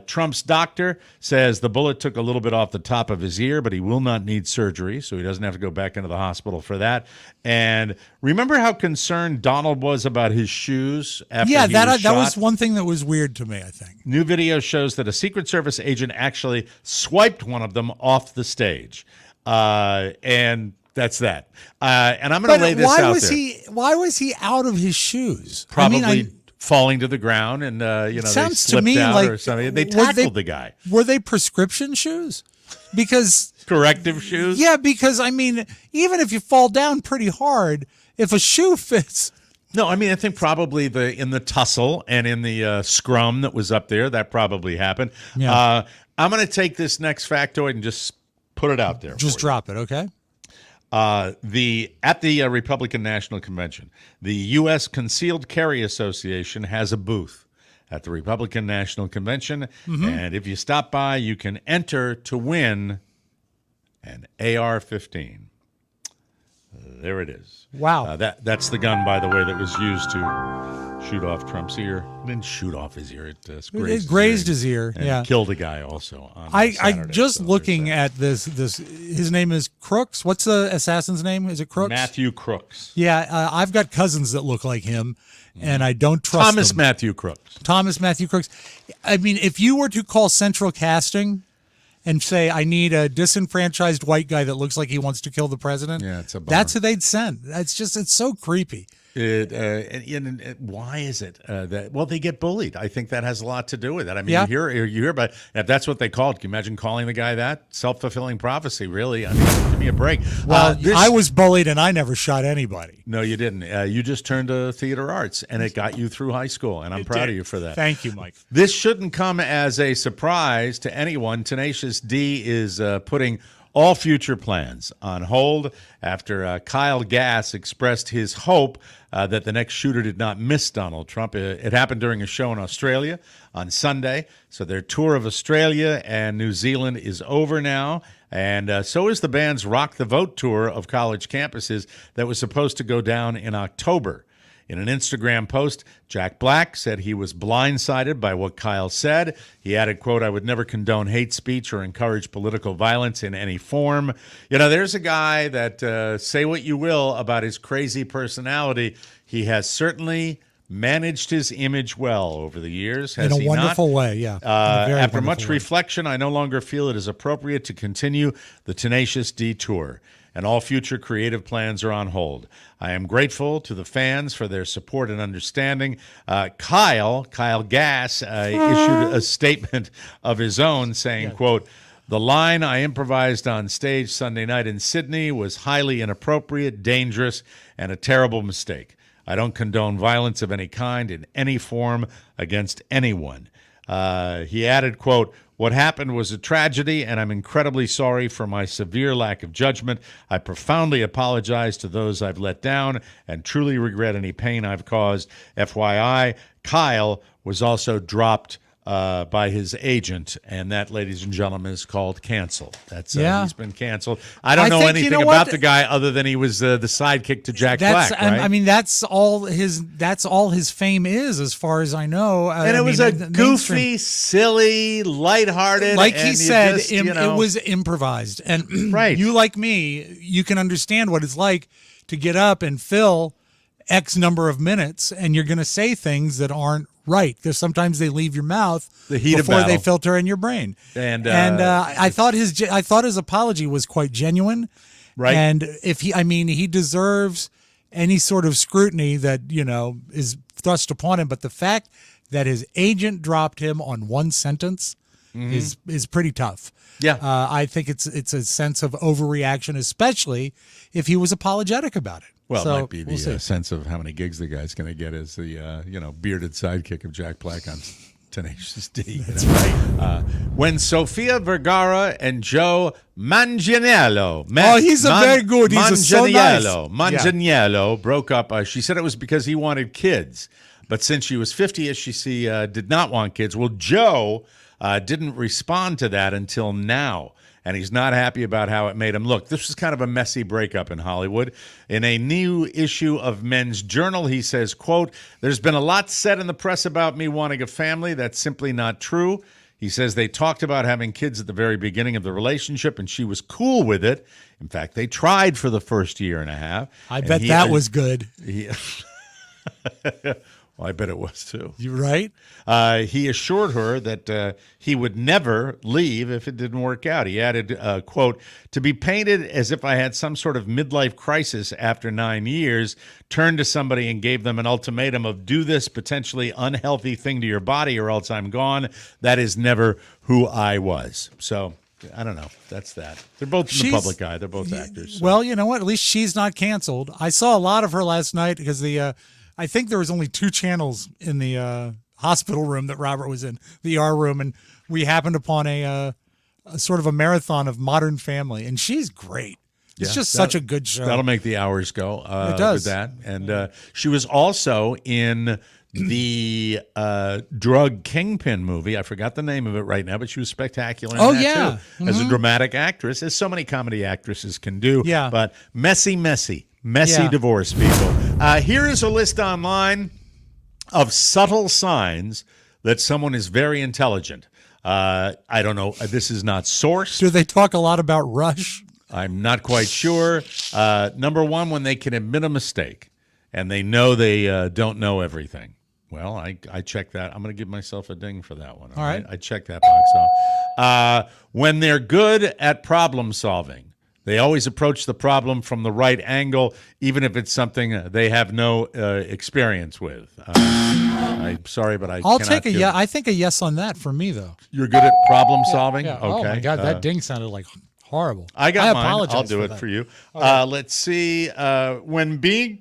Trump's doctor says the bullet took a little bit off the top of his ear, but he will not need surgery, so he doesn't have to go back into the hospital for that. And remember how concerned Donald was about his shoes after he was shot? That was one thing that was weird to me, I think. New video shows that a Secret Service agent actually swiped one of them off the stage. And that's that. And I'm going to lay this out there. Why was he out of his shoes? Probably falling to the ground, and they slipped out or something. They tackled the guy. Were they prescription shoes? Because corrective shoes? Yeah, because I mean, even if you fall down pretty hard, if a shoe fits. No, I mean, I think probably in the tussle and in the scrum that was up there, that probably happened. Yeah. I'm going to take this next factoid and just put it out there. Just drop it, okay? At the Republican National Convention, the U.S. Concealed Carry Association has a booth at the Republican National Convention, and if you stop by, you can enter to win an AR-15. There it is. Wow. That's the gun, by the way, that was used to shoot off Trump's ear. It didn't shoot off his ear. It grazed his ear. And yeah. Killed a guy also. I just looking at this. His name is Crooks. What's the assassin's name? Is it Crooks? Matthew Crooks. Yeah, I've got cousins that look like him, and I don't trust Thomas them. Matthew Crooks. Thomas Matthew Crooks. I mean, if you were to call Central Casting and say, I need a disenfranchised white guy that looks like he wants to kill the president, it's a bummer. That's who they'd send. It's so creepy. Why is it that? Well, they get bullied. I think that has a lot to do with it. I mean, Yeah. you hear about if that's what they called. Can you imagine calling the guy that? Self-fulfilling prophecy, really. I mean, give me a break. Well, I was bullied and I never shot anybody. No, you didn't. You just turned to theater arts, and it got you through high school, and I'm proud of you for that. Thank you, Mike. This shouldn't come as a surprise to anyone. Tenacious D is putting all future plans on hold after Kyle Gass expressed his hope that the next shooter did not miss Donald Trump. It happened during a show in Australia on Sunday. So their tour of Australia and New Zealand is over now. And so is the band's Rock the Vote tour of college campuses that was supposed to go down in October. In an Instagram post, Jack Black said he was blindsided by what Kyle said. He added, quote, I would never condone hate speech or encourage political violence in any form. You know, there's a guy that, say what you will about his crazy personality, he has certainly managed his image well over the years. Has in a he wonderful not? way, yeah. After much reflection, I no longer feel it is appropriate to continue the Tenacious D tour, and all future creative plans are on hold. I am grateful to the fans for their support and understanding. Kyle Gass issued a statement of his own saying, quote, the line I improvised on stage Sunday night in Sydney was highly inappropriate, dangerous, and a terrible mistake. I don't condone violence of any kind in any form against anyone. He added, quote, what happened was a tragedy, and I'm incredibly sorry for my severe lack of judgment. I profoundly apologize to those I've let down and truly regret any pain I've caused. FYI, Kyle was also dropped by his agent, and that, ladies and gentlemen, is called cancel. That's Yeah. he's been canceled. I don't I know think, anything you know about what? the guy other than he was the sidekick to Jack Black, right? I mean, that's all his fame is, as far as I know. And it was a goofy, silly, lighthearted, like and he you said, just, you know, it was improvised. And Right. you, like me, you can understand what it's like to get up and fill X number of minutes, and you're going to say things that aren't right, because sometimes they leave your mouth The heat of before they battle. filter in your brain. And, I thought his apology was quite genuine. Right. And he deserves any sort of scrutiny that, is thrust upon him. But the fact that his agent dropped him on one sentence is pretty tough. Yeah. I think it's a sense of overreaction, especially if he was apologetic about it. Well, So, it might be we'll see. the sense of how many gigs the guy's going to get as the bearded sidekick of Jack Black on Tenacious D. That's right. When Sofia Vergara and Joe Manganiello met, he's very good. He's so nice. Manganiello broke up. She said it was because he wanted kids, but since she was 50, she did not want kids. Well, Joe didn't respond to that until now. And he's not happy about how it made him look. This was kind of a messy breakup in Hollywood. In a new issue of Men's Journal, he says, quote, "There's been a lot said in the press about me wanting a family. That's simply not true." He says they talked about having kids at the very beginning of the relationship, and she was cool with it. In fact, they tried for the first year and a half. I bet that was good. Well, I bet it was too. You right? He assured her that he would never leave if it didn't work out. He added, quote, "To be painted as if I had some sort of midlife crisis after 9 years, turned to somebody and gave them an ultimatum of do this potentially unhealthy thing to your body or else I'm gone. That is never who I was." So I don't know. That's that. They're both in the public eye. They're both actors. So. Well, you know what? At least she's not canceled. I saw a lot of her last night because I think there was only 2 channels in the hospital room that Robert was in, the ER room, and we happened upon a sort of a marathon of Modern Family, and she's great. It's just such a good show. That'll make the hours go. It does. With that. And she was also in the drug kingpin movie. I forgot the name of it right now, but she was spectacular in that too, as a dramatic actress, as so many comedy actresses can do. Yeah. But messy divorce, people. Here is a list online of subtle signs that someone is very intelligent. I don't know. This is not sourced. Do they talk a lot about Rush? I'm not quite sure. Number one, when they can admit a mistake and they know they don't know everything. Well, I check that. I'm going to give myself a ding for that one. All right. I check that box off. When they're good at problem solving. They always approach the problem from the right angle, even if it's something they have no experience with. I'm sorry, but I'll take I think a yes on that for me, though. You're good at problem solving? Yeah. Okay. Oh, my God, that ding sounded like horrible. I got mine. apologize I'll do for it that. for you. Let's see. When being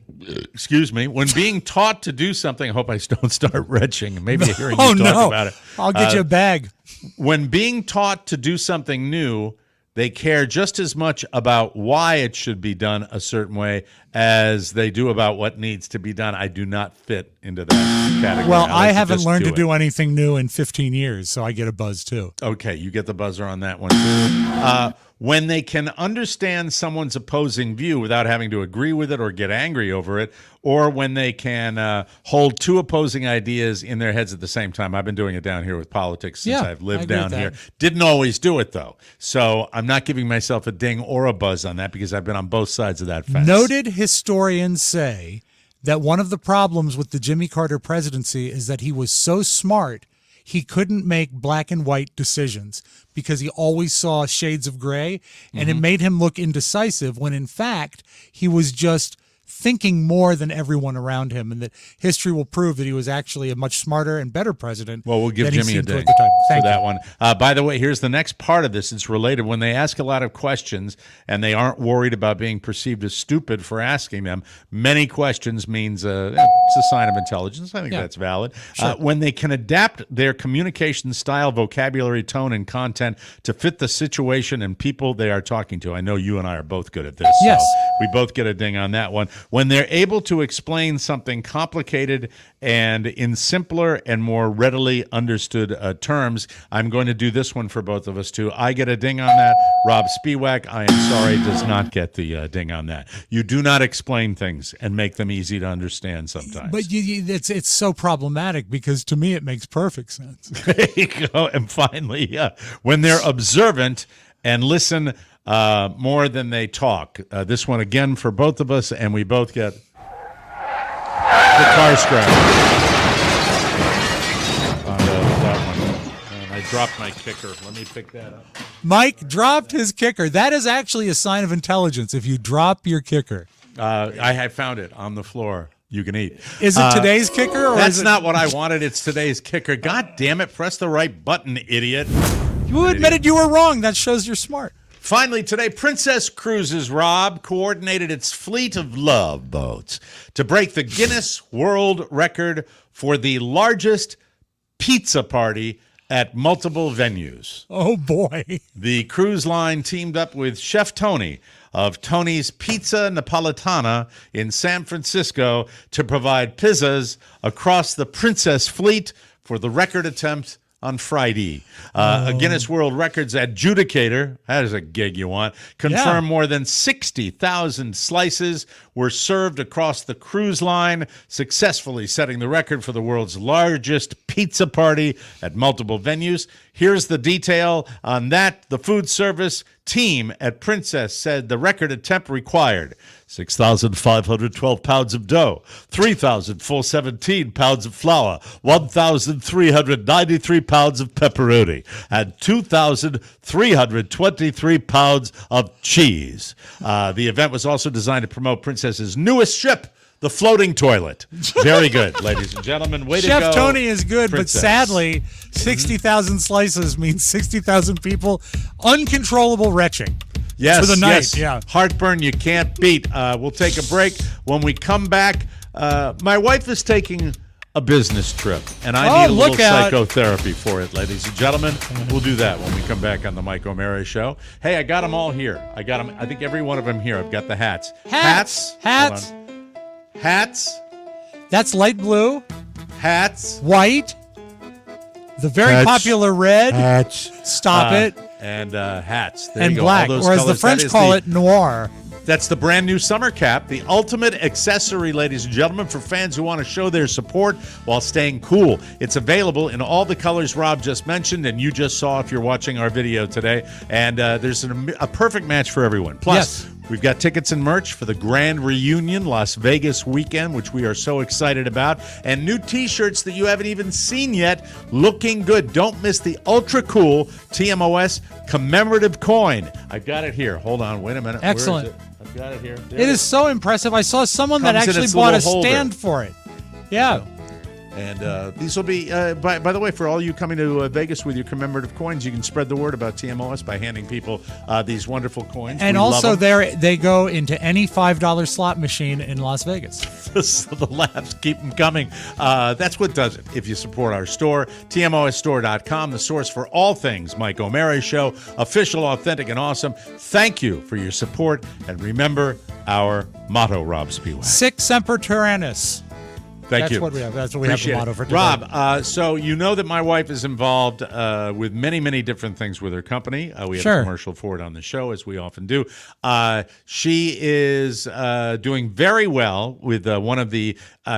taught to do something, I hope I don't start retching. Maybe hearing you talk about it. I'll get you a bag. When being taught to do something new, they care just as much about why it should be done a certain way as they do about what needs to be done. I do not fit into that category. Well, I like haven't just learned to it. do anything new in 15 years, so I get a buzz too. Okay, you get the buzzer on that one too. When they can understand someone's opposing view without having to agree with it or get angry over it, or when they can hold 2 opposing ideas in their heads at the same time. I've been doing it down here with politics since I've lived down here. Didn't always do it, though. So I'm not giving myself a ding or a buzz on that because I've been on both sides of that fence. Noted historians say that one of the problems with the Jimmy Carter presidency is that he was so smart he couldn't make black and white decisions because he always saw shades of gray, and it made him look indecisive when in fact he was just thinking more than everyone around him, and that history will prove that he was actually a much smarter and better president. Well, we'll give than he Jimmy a seemed to ding at the time. for Thank that you. one. By the way, here's the next part of this. It's related. When they ask a lot of questions and they aren't worried about being perceived as stupid for asking them, many questions means it's a sign of intelligence. I think that's valid. When they can adapt their communication style, vocabulary, tone, and content to fit the situation and people they are talking to. I know you and I are both good at this. Yes. So We both get a ding on that one. When they're able to explain something complicated and in simpler and more readily understood terms, I'm going to do this one for both of us, too. I get a ding on that. Robb Spiewak, I am sorry, does not get the ding on that. You do not explain things and make them easy to understand sometimes. But it's so problematic because to me it makes perfect sense. There you go. And finally, when they're observant and listen more than they talk. This one again for both of us, and we both get the car scratch. That one. And I dropped my kicker. Let me pick that up. Mike dropped his kicker. That is actually a sign of intelligence if you drop your kicker. I have found it on the floor. You can eat. Is it today's kicker? Or that's is it... not what I wanted. It's today's kicker. God damn it. Press the right button, idiot. You admitted you were wrong. That shows you're smart. Finally, today, Princess Cruises, Robb, coordinated its fleet of love boats to break the Guinness World Record for the largest pizza party at multiple venues. Oh, boy. The cruise line teamed up with Chef Tony of Tony's Pizza Napolitana in San Francisco to provide pizzas across the Princess fleet for the record attempt on Friday. A Guinness World Records adjudicator, that is a gig you want, confirmed more than 60,000 slices were served across the cruise line, successfully setting the record for the world's largest pizza party at multiple venues. Here's the detail on that. The food service team at Princess said the record attempt required 6,512 pounds of dough, 3,417 pounds of flour, 1,393 pounds of pepperoni, and 2,323 pounds of cheese. The event was also designed to promote Princess's newest ship, the floating toilet. Very good, ladies and gentlemen. Way to go. Chef Tony is good, Princess. but sadly, 60,000 slices means 60,000 people uncontrollable retching. Yes, for the night. yes. Yeah. Heartburn you can't beat. We'll take a break. When we come back, my wife is taking a business trip, and I need a little psychotherapy for it, ladies and gentlemen. We'll do that when we come back on the Mike O'Mara Show. Hey, I got them all here. I got them. I think every one of them here. I've got the hats. Hats. Hats. That's light blue. Hats. White. The very popular red. Hats. Stop it. And hats. There And you go. black, All those or as the colors. French call it, noir. That's the brand new summer cap, the ultimate accessory, ladies and gentlemen, for fans who want to show their support while staying cool. It's available in all the colors Robb just mentioned, and you just saw if you're watching our video today. And there's a perfect match for everyone. Plus, we've got tickets and merch for the Grand Reunion Las Vegas weekend, which we are so excited about, and new T-shirts that you haven't even seen yet, looking good. Don't miss the ultra cool TMOS commemorative coin. I've got it here. Hold on. Wait a minute. Excellent. Where is it? I've got it here. It is so impressive. I saw someone that actually bought a stand for it. Yeah. And these will be, by the way, for all you coming to Vegas with your commemorative coins, you can spread the word about TMOS by handing people these wonderful coins. And we also, love them. they go into any $5 slot machine in Las Vegas. So the laughs keep them coming. That's what does it. If you support our store, TMOSstore.com, the source for all things Mike O'Mara Show, official, authentic, and awesome. Thank you for your support. And remember our motto, Robb Spiewak. Sic Semper Tyrannis. Thank you. That's what we have the motto for today. Robb, so you know that my wife is involved with many, many different things with her company. We have a commercial for it on the show, as we often do. She is doing very well with one of the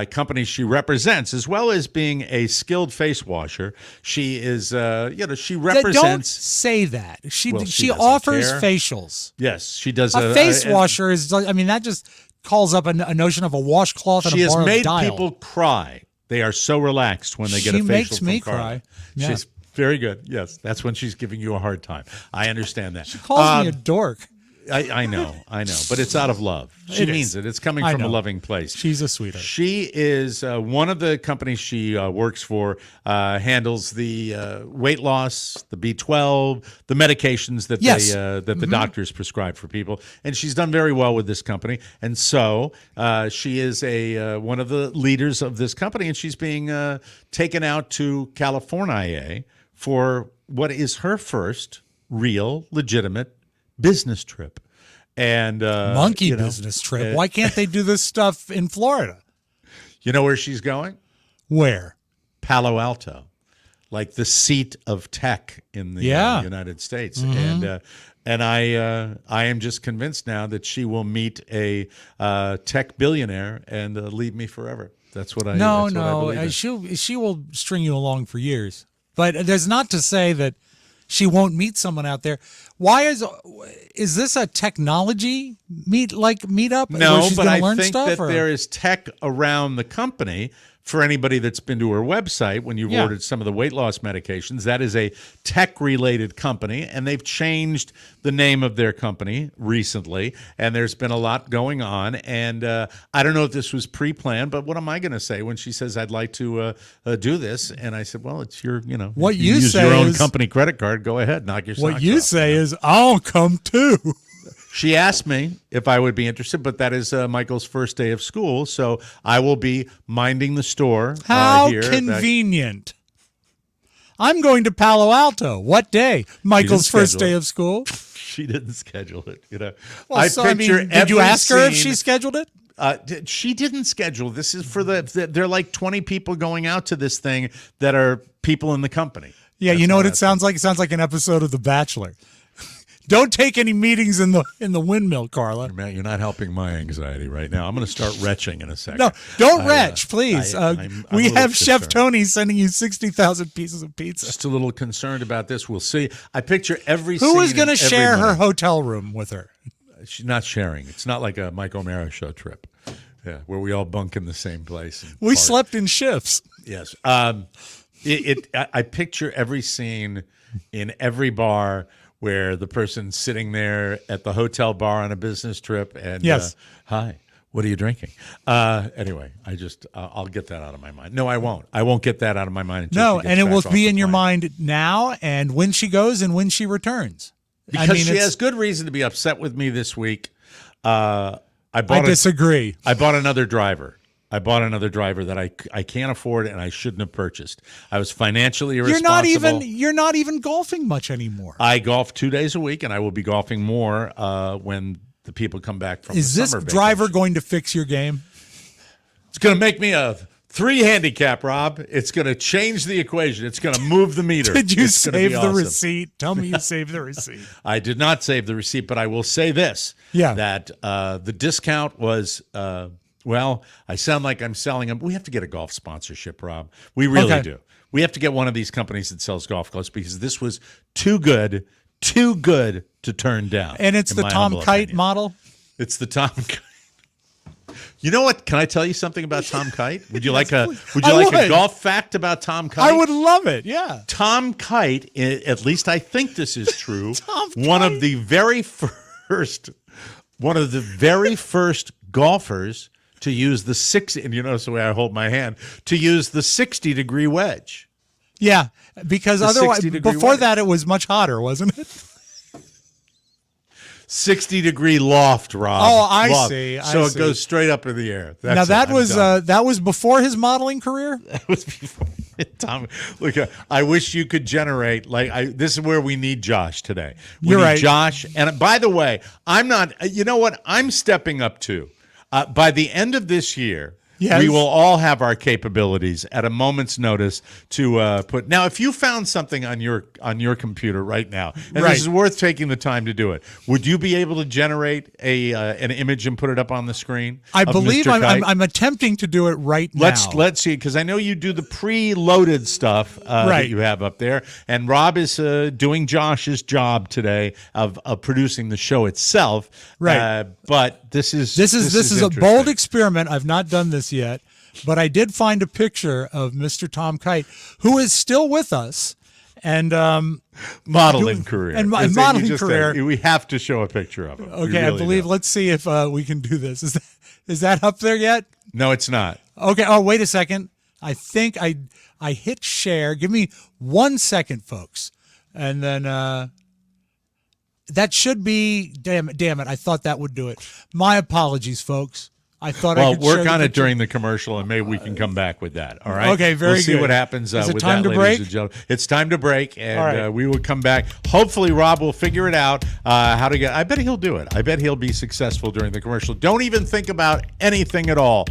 companies she represents, as well as being a skilled face washer. She is, she represents. Don't say that. She offers facials. Yes, she does. A face washer is. That just calls up a notion of a washcloth and a bar of dial. She has made people cry. They are so relaxed when they get a facial from Carla. She makes me cry. Yeah. She's very good. Yes, that's when she's giving you a hard time. I understand that. She calls me a dork. I know, but it's out of love. She means it. It's coming from a loving place. She's a sweetheart. She is one of the companies she works for, handles the weight loss, the B12, the medications that the doctors prescribe for people, and she's done very well with this company. And so she is one of the leaders of this company, and she's being taken out to California for what is her first real, legitimate business trip. And Monkey business trip. Why can't they do this stuff in Florida? You know where she's going? Where? Palo Alto, like the seat of tech in the United States. And I am just convinced now that she will meet a tech billionaire and leave me forever. That's what I she will string you along for years. But there's not to say that she won't meet someone out there. Why is this a technology meetup? No, where she's but I learn think stuff, that or? there is tech around the company. For anybody that's been to her website, when you've ordered some of the weight loss medications, that is a tech-related company, and they've changed the name of their company recently, and there's been a lot going on. And I don't know if this was pre-planned, but what am I going to say when she says, I'd like to do this? And I said, well, it's your, what if you use say your own is, company credit card, go ahead, knock your socks What you off, say is, I'll come too. She asked me if I would be interested, but that is Michael's first day of school, so I will be minding the store. How here. convenient. I'm going to Palo Alto. What day? Michael's first day of school. She didn't schedule it. Well, did you ask her if she scheduled it? She didn't schedule. This is for they're like 20 people going out to this thing that are people in the company. Yeah, you know what it sounds like? It sounds like an episode of The Bachelor. Don't take any meetings in the windmill, Carla. Matt, you're not helping my anxiety right now. I'm going to start retching in a second. No, don't retch, please. I'm we have Chef concerned. Tony sending you 60,000 pieces of pizza. Just a little concerned about this. We'll see. I picture every Who is going to share her hotel room with her? She's not sharing. It's not like a Mike O'Mara show trip, where we all bunk in the same place. We slept in shifts. Yes. I picture every scene in every bar where the person's sitting there at the hotel bar on a business trip and, hi, what are you drinking? Anyway, I'll get that out of my mind. No, I won't. I won't get that out of my mind. Until she gets it back will off be the in your plane. mind now and when she goes and when she returns. Because she has good reason to be upset with me this week. I disagree. I bought another driver. That I can't afford and I shouldn't have purchased. I was financially irresponsible. You're not even golfing much anymore. I golf 2 days a week, and I will be golfing more when the people come back from the summer vacation. Is this driver going to fix your game? It's going to make me a 3 handicap, Rob. It's going to change the equation. It's going to move the meter. Did you It's save the awesome. receipt? Tell me you saved the receipt. I did not save the receipt, but I will say this. Yeah. That the discount was well, I sound like I'm selling them. We have to get a golf sponsorship, Rob. We really do. We have to get one of these companies that sells golf clubs because this was too good to turn down. And it's the Tom Kite model? It's the Tom Kite. You know what? Can I tell you something about Tom Kite? Would you like a golf fact about Tom Kite? I would love it. Yeah. Tom Kite, at least I think this is true. One of the very first golfers to use the 60, and you notice the way I hold my hand, to use the 60-degree wedge. Yeah, because otherwise, before wedge. that, it was much hotter, wasn't it? 60-degree loft, Rob. Oh, I loft. see. So it goes straight up in the air. Now that was before his modeling career. That was before Tom. Look, I wish you could generate this is where we need Josh today. We need Josh. And by the way, I'm not. You know what? I'm stepping up too. By the end of this year, we will all have our capabilities at a moment's notice to put. Now, if you found something on your computer right now, and this is worth taking the time to do it, would you be able to generate an image and put it up on the screen? I believe I'm attempting to do it right now. Let's see, because I know you do the preloaded stuff that you have up there, and Rob is doing Josh's job today of producing the show itself. Right, but this is a bold experiment. I've not done this yet, but I did find a picture of Mr. Tom Kite, who is still with us, and modeling career. And modeling career. We have to show a picture of him. Okay, really I believe. Let's see if we can do this. Is that up there yet? No, it's not. Okay. Oh, wait a second. I think I hit share. Give me 1 second, folks, and then that should be. Damn it! I thought that would do it. My apologies, folks. I thought Well, I could work show on the it during the commercial, and maybe we can come back with that. All right. Okay, very We'll see good. what happens Is it with time that, to ladies break? and gentlemen. It's time to break, and All right. we will come back. Hopefully, Rob will figure it out how to get. I bet he'll do it. I bet he'll be successful during the commercial. Don't even think about anything at all.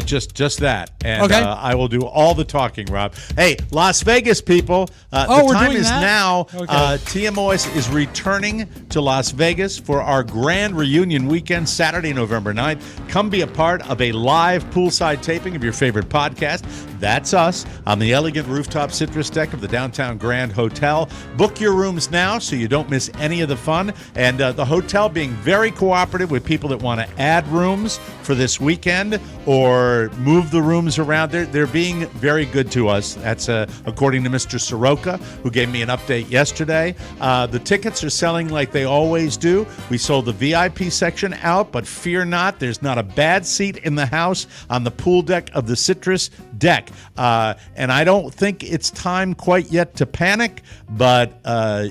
Just that, and Okay. I will do all the talking, Rob. Hey, Las Vegas people. The we're time doing is that? now. Okay. TMOS is returning to Las Vegas for our grand reunion weekend, Saturday, November 9th. Come be a part of a live poolside taping of your favorite podcast. That's us on the elegant rooftop citrus deck of the Downtown Grand Hotel. Book your rooms now so you don't miss any of the fun. And the hotel being very cooperative with people that want to add rooms for this weekend or move the rooms around. They're being very good to us. That's according to Mr. Soroka, who gave me an update yesterday. The tickets are selling like they always do. We sold the VIP section out, but fear not, there's not a bad seat in the house on the pool deck of the Citrus deck. And I don't think it's time quite yet to panic, but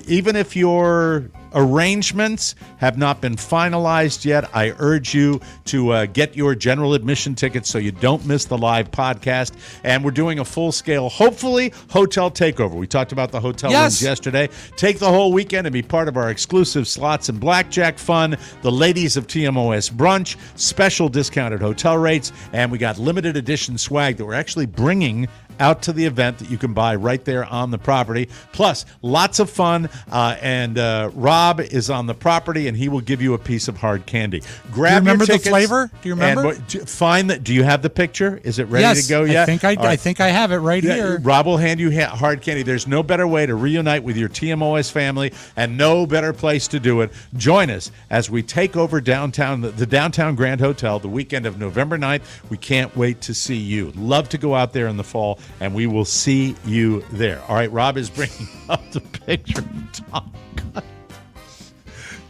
even if your arrangements have not been finalized yet, I urge you to get your general admission tickets so you don't miss the live podcast. And we're doing a full-scale, hopefully, hotel takeover. We talked about the hotel rooms yesterday. Take the whole weekend and be part of our exclusive slots and blackjack fun, the ladies of TMOS brunch, special discounted hotel rates, and we got limited edition swag that we're actually bringing out to the event that you can buy right there on the property. Plus, lots of fun, and Rob is on the property, and he will give you a piece of hard candy. Grab Do you remember your the tickets. flavor? Do you remember? And find that. Do you have the picture? Is it ready Yes, to go yet? I think I have it right here. Rob will hand you hard candy. There's no better way to reunite with your TMOS family, and no better place to do it. Join us as we take over downtown, the Downtown Grand Hotel, the weekend of November 9th. We can't wait to see you. Love to go out there in the fall, and we will see you there. All right, Rob is bringing up the picture of Tom.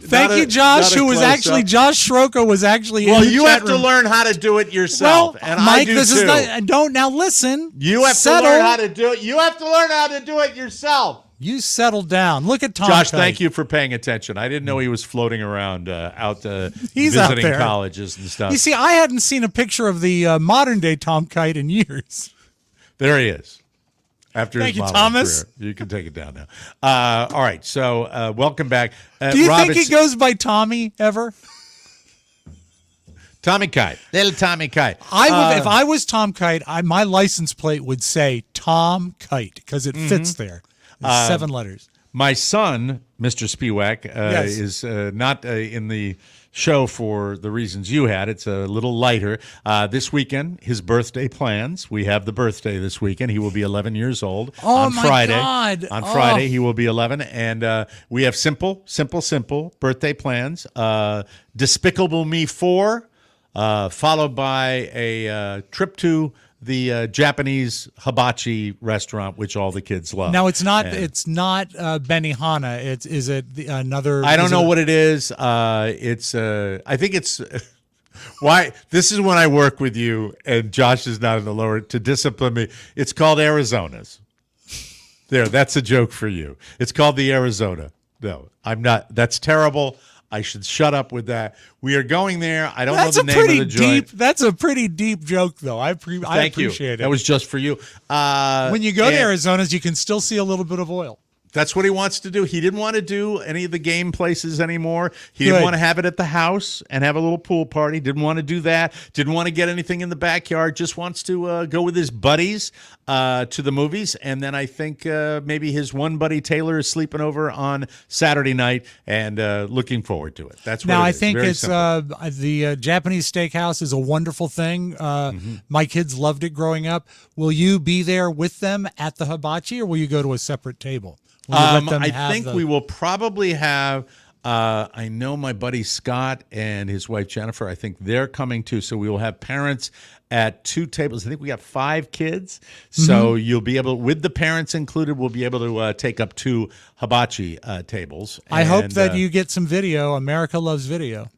Thank you, Josh, who was actually, Josh Schrocco was actually in the you chat have to room. learn how to do it yourself, Well, and Mike, I do this too. is not, don't now listen. You have Settle. to learn how to do it. You have to learn how to do it yourself. You settle down. Look at Tom. Josh, Kite. thank you for paying attention. I didn't know he was floating around out He's out visiting there. colleges and stuff. You see, I hadn't seen a picture of the modern day Tom Kite in years. There he is. After Thank his you, modeling Thomas. career. You can take it down now. All right, so welcome back. Do you Rob, think he goes by Tommy ever? Tommy Kite, little Tommy Kite. I would, if I was Tom Kite, my license plate would say Tom Kite because it fits there. It's 7 letters. My son, Mr. Spiewak, Yes. is not in the show for the reasons you had. It's a little lighter. This weekend, his birthday plans. We have the birthday this weekend. He will be 11 years old on my Friday. God. On Friday, he will be 11. And we have simple birthday plans. Despicable Me 4, followed by a trip to the Japanese hibachi restaurant, which all the kids love. Now it's not. And It's not Benihana. Is it another? I don't know what it is. It's. I think it's. Why? This is when I work with you, and Josh is not in the lower to discipline me. It's called Arizona's. There, that's a joke for you. It's called the Arizona. No, I'm not. That's terrible. I should shut up with that. We are going there. I don't know the name of the joint. That's a pretty deep joke, though. I Thank appreciate you. it. That was just for you. When you go to and Arizona's, you can still see a little bit of oil. That's what he wants to do. He didn't want to do any of the game places anymore. He didn't Good. want to have it at the house and have a little pool party. Didn't want to do that. Didn't want to get anything in the backyard. Just wants to go with his buddies to the movies. And then I think maybe his one buddy Taylor is sleeping over on Saturday night and looking forward to it. That's what Now it I is. think Very it's simple. the Japanese steakhouse is a wonderful thing. My kids loved it growing up. Will you be there with them at the hibachi, or will you go to a separate table? Will you let them I have think the- we will probably have. I know my buddy Scott and his wife Jennifer. I think they're coming too. So we will have parents at 2 tables. I think we got 5 kids. So you'll be able, with the parents included, we'll be able to take up 2 hibachi tables. I hope And, that you get some video. America loves video.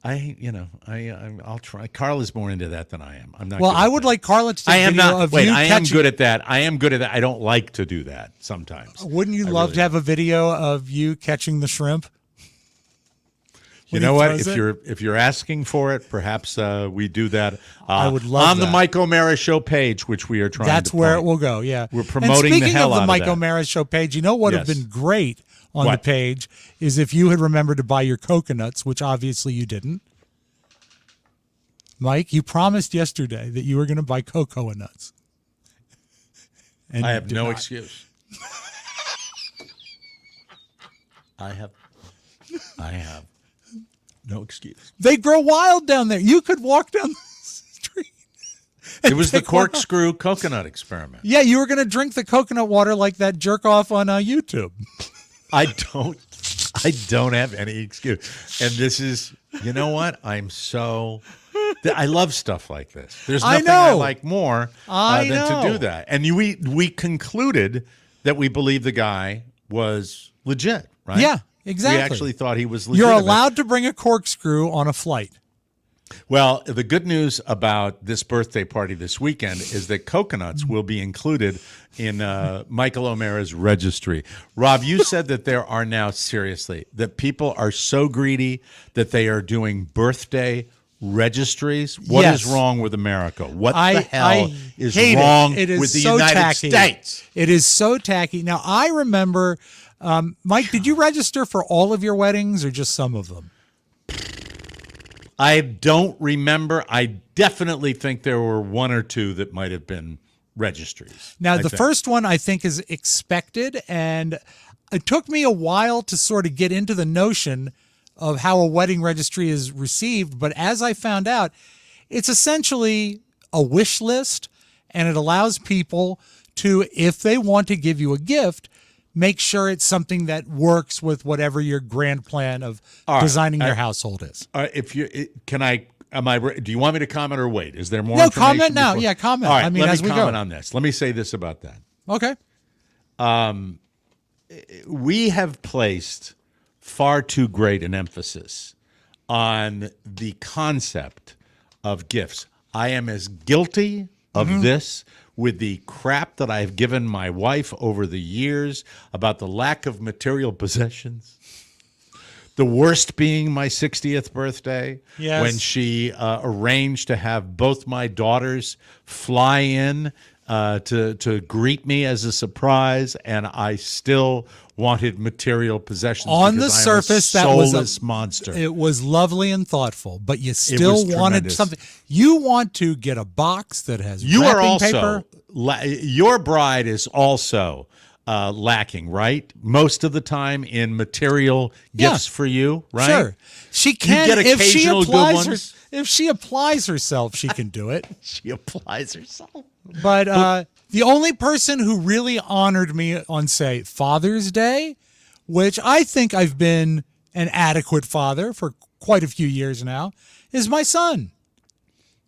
I'll try. Carl is more into that than I am. I'm not. Well, good I at would that. like Carla to take I am video not. of Wait, you I am catching. good at that. I am good at that. I don't like to do that sometimes. Wouldn't you love to have a video of you catching the shrimp? You know what? If you're asking for it, perhaps we do that. I would love on that. the Mike O'Mara Show page, which we are trying. That's to where point. it will go. Yeah, We're promoting and the hell speaking out of the of Mike that. O'Mara Show page, you know what would have Yes. been great on What? the page is if you had remembered to buy your coconuts, which obviously you didn't. Mike, you promised yesterday that you were going to buy cocoa nuts. And I you have did no not. excuse. I have no excuse. They grow wild down there. You could walk down the street. It was the take one. corkscrew coconut experiment. Yeah, you were going to drink the coconut water like that jerk off on YouTube. I don't have any excuse. And this is, you know what? I love stuff like this. There's I nothing I know. like more I than to know. do that. And we concluded that we believe the guy was legit, right? Yeah, exactly. We actually thought he was legit. You're allowed to bring a corkscrew on a flight. Well, the good news about this birthday party this weekend is that coconuts will be included in Michael O'Mara's registry. Rob, you said that there are now, seriously, that people are so greedy that they are doing birthday registries. What is Yes. wrong with America? What the I hell is hate wrong it. It is with the so United tacky. States? It is so tacky. Now, I remember, Mike, did you register for all of your weddings or just some of them? I don't remember. I definitely think there were one or two that might have been registries. Now, I the think. first one I think is expected, and it took me a while to sort of get into the notion of how a wedding registry is received. But as I found out, it's essentially a wish list, and it allows people to, if they want to give you a gift, make sure it's something that works with whatever your grand plan of right. designing your household is. If you can, do you want me to comment or wait? Is there more? No, information comment now. before- Yeah, comment. All right, I mean, let as me we comment go. on this. Let me say this about that. Okay. We have placed far too great an emphasis on the concept of gifts. I am as guilty of this with the crap that I've given my wife over the years about the lack of material possessions. The worst being my 60th birthday, Yes. when she arranged to have both my daughters fly in to greet me as a surprise, and I still wanted material possessions. On the because I am surface, a that was soulless monster. It was lovely and thoughtful, but you still was wanted tremendous. something. You want to get a box that has You are wrapping also paper. your bride is also lacking, right? Most of the time in material Yeah. gifts for you, right? Sure, she can. get If she occasional good applies, ones? if she applies herself, she can do it. She applies herself. But the only person who really honored me on, say, Father's Day, which I think I've been an adequate father for quite a few years now, is my son.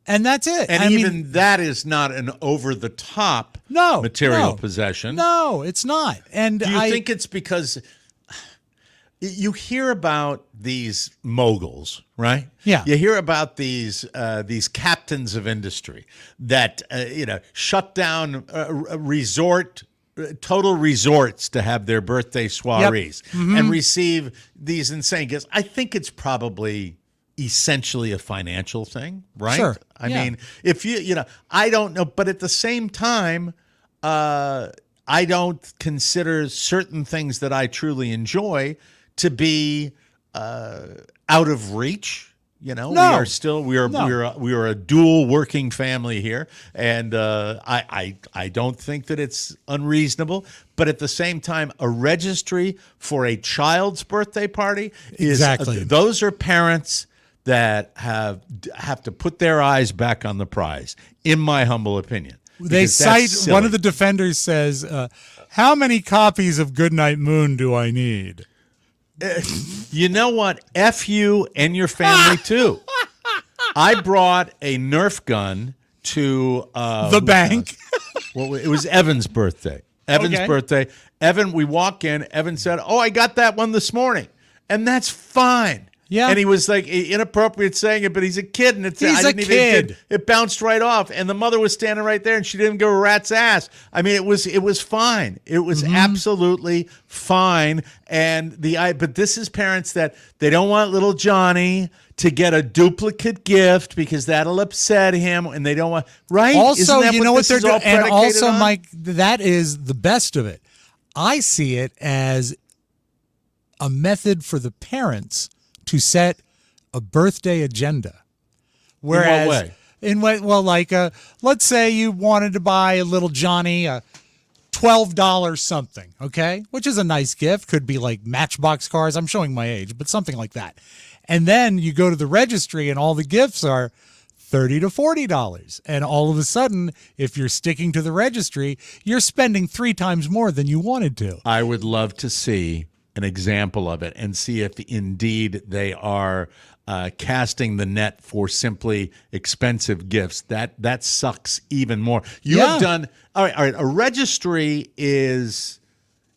And that's it. And I even mean, that is not an over-the-top No, material no. possession. no, it's not. And Do you I think it's because you hear about these moguls, right? Yeah. You hear about these captains of industry that shut down total resorts to have their birthday soirees and receive these insane gifts. I think it's probably essentially a financial thing, right? Sure. I Yeah. mean, if I don't know, but at the same time, I don't consider certain things that I truly enjoy to be out of reach. We are still we are a dual working family here, and I don't think that it's unreasonable. But at the same time, a registry for a child's birthday party is Exactly. those are parents that have to put their eyes back on the prize, in my humble opinion. They Because that's cite one silly. of the defenders says, "How many copies of Goodnight Moon do I need?" You know what? F you and your family too. I brought a Nerf gun to The bank. Well, it was Evan's birthday. Okay. Birthday. Evan, we walk in. Evan said, "Oh, I got that one this morning," and that's fine. Yeah. And he was like inappropriate saying it, but he's a kid, and it bounced right off. And the mother was standing right there, and she didn't give a rat's ass. I mean, it was fine. It was absolutely fine. And but this is parents that they don't want little Johnny to get a duplicate gift because that'll upset him, and they don't want right. Also, you know what they're doing, and also, on? Mike, that is the best of it. I see it as a method for the parents to set a birthday agenda. Whereas, in what way? Well, like, let's say you wanted to buy a little Johnny a $12 something, okay? Which is a nice gift. Could be like Matchbox cars. I'm showing my age, but something like that. And then you go to the registry and all the gifts are $30 to $40. And all of a sudden, if you're sticking to the registry, you're spending 3 times more than you wanted to. I would love to see an example of it and see if indeed they are casting the net for simply expensive gifts. That sucks even more. You have done all right. A registry is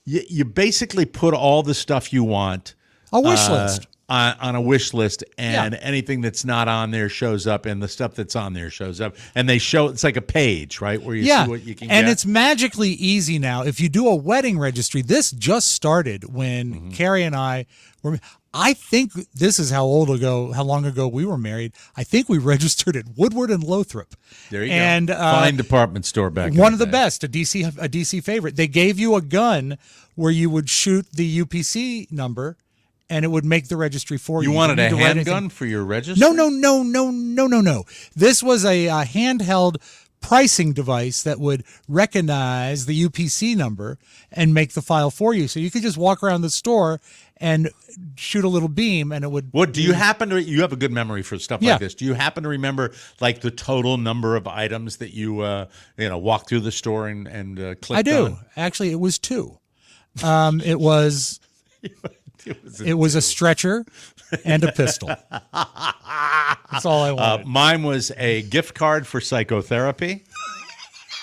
you basically put all the stuff you want, a wish list. On a wish list, and anything that's not on there shows up, and the stuff that's on there shows up, and they show it's like a page, right, where you see what you can get. And it's magically easy now. If you do a wedding registry, this just started when Carrie and I were. I think this is how long ago we were married. I think we registered at Woodward and Lothrop. There you go. Fine department store back. One of the best, a DC favorite. They gave you a gun where you would shoot the UPC number, and it would make the registry for you. You wanted a handgun for your registry? No. This was a handheld pricing device that would recognize the UPC number and make the file for you. So you could just walk around the store and shoot a little beam, and it would. What do you happen to? You have a good memory for stuff like this. Do you happen to remember like the total number of items that you walk through the store and clicked on? I do. Actually, it was 2. It was. It was a stretcher and a pistol. That's all I wanted. Mine was a gift card for psychotherapy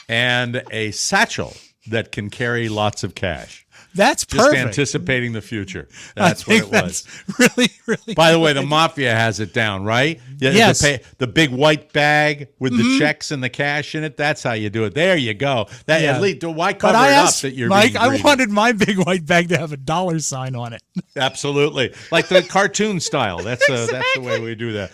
and a satchel that can carry lots of cash. That's just perfect. anticipating the future. That's what it was. Really, really. By the way, the mafia has it down, right? Yes. The big white bag with the checks and the cash in it. That's how you do it. There you go. At least why cover up that you're Mike, being greedy? I wanted my big white bag to have a dollar sign on it. Absolutely, like the cartoon style. That's that's the way we do that.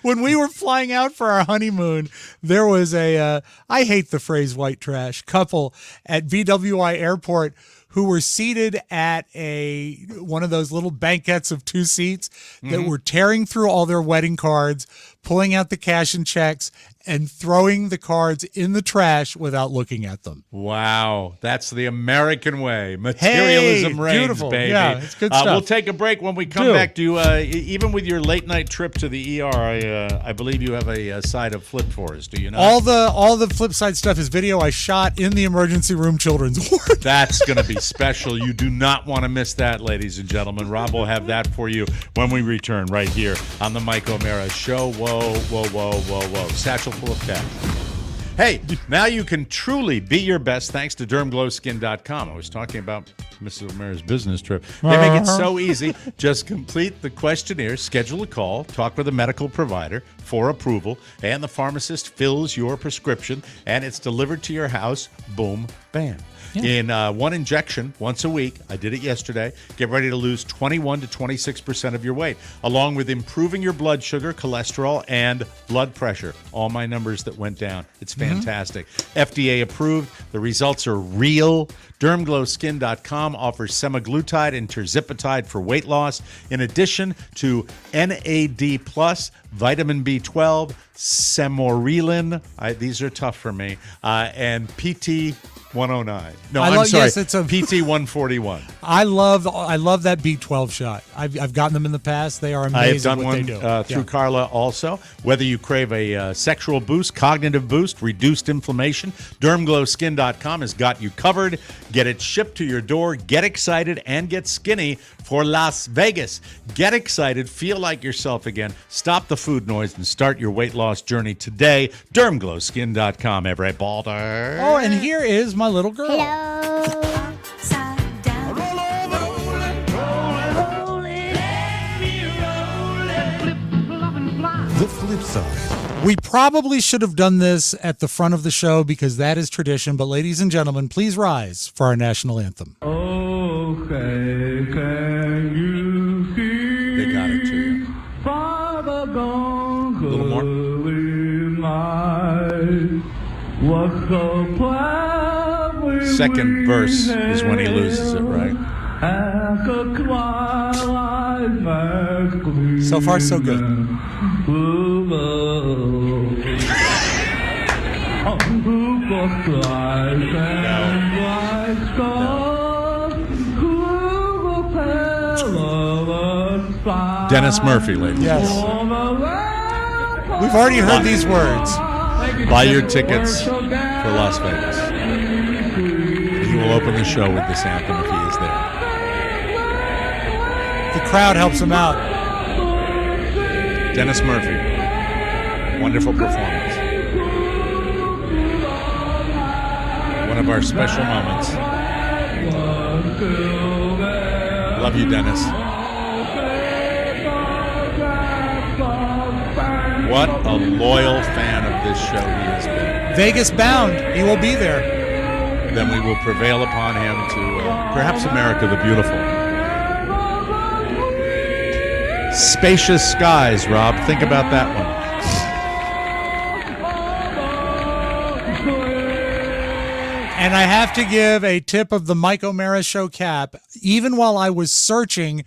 When we were flying out for our honeymoon, there was I hate the phrase white trash couple at BWI Airport who were seated at one of those little banquettes of 2 seats that were tearing through all their wedding cards, pulling out the cash and checks, and throwing the cards in the trash without looking at them. Wow. That's the American way. Materialism reigns, beautiful. baby. Yeah, it's good stuff. We'll take a break. When we come back, even with your late night trip to the ER, I believe you have a side of flip for us. Do you know? All the flip side stuff is video I shot in the emergency room children's ward. That's going to be special. You do not want to miss that, ladies and gentlemen. Rob will have that for you when we return right here on the Mike O'Mara Show. Whoa. Satchel full of cash. Hey, now you can truly be your best thanks to DermGlowSkin.com. I was talking about Mrs. O'Mara's business trip. They make it so easy. Just complete the questionnaire, schedule a call, talk with a medical provider for approval, and the pharmacist fills your prescription, and it's delivered to your house. Boom, bam. In one injection once a week. I did it yesterday. Get ready to lose 21 to 26% of your weight, along with improving your blood sugar, cholesterol, and blood pressure. All my numbers that went down. It's fantastic. FDA approved. The results are real. DermGlowSkin.com offers semaglutide and terzipatide for weight loss, in addition to NAD+, vitamin B12, semorelin. These are tough for me. And PT 109. No, I'm sorry. Yes, it's a PT 141. I love that B12 shot. I've gotten them in the past. They are amazing. I have done what one they do. through Carla also. Whether you crave a sexual boost, cognitive boost, reduced inflammation, DermGlowSkin.com has got you covered. Get it shipped to your door. Get excited and get skinny for Las Vegas. Get excited. Feel like yourself again. Stop the food noise and start your weight loss journey today. DermGlowSkin.com. Everybody. Oh, and here is my little girl. Hello. Upside down. Roll over. Roll it. Let me run. flip side. We probably should have done this at the front of the show because that is tradition. But ladies and gentlemen, please rise for our national anthem. Okay, can you see? They got it to you. Father gone, A little more. Second verse is when he loses it, right? So far, so good. Dennis Murphy, ladies. Yes. We've already heard these words. Buy your tickets for Las Vegas. He will open the show with this anthem if he is there. The crowd helps him out. Dennis Murphy. Wonderful performance. One of our special moments. Love you, Dennis. What a loyal fan of this show he has been. Vegas bound. He will be there. Then we will prevail upon him to perhaps America the Beautiful. Spacious skies, Rob. Think about that one. And I have to give a tip of the Mike O'Mara Show cap. Even while I was searching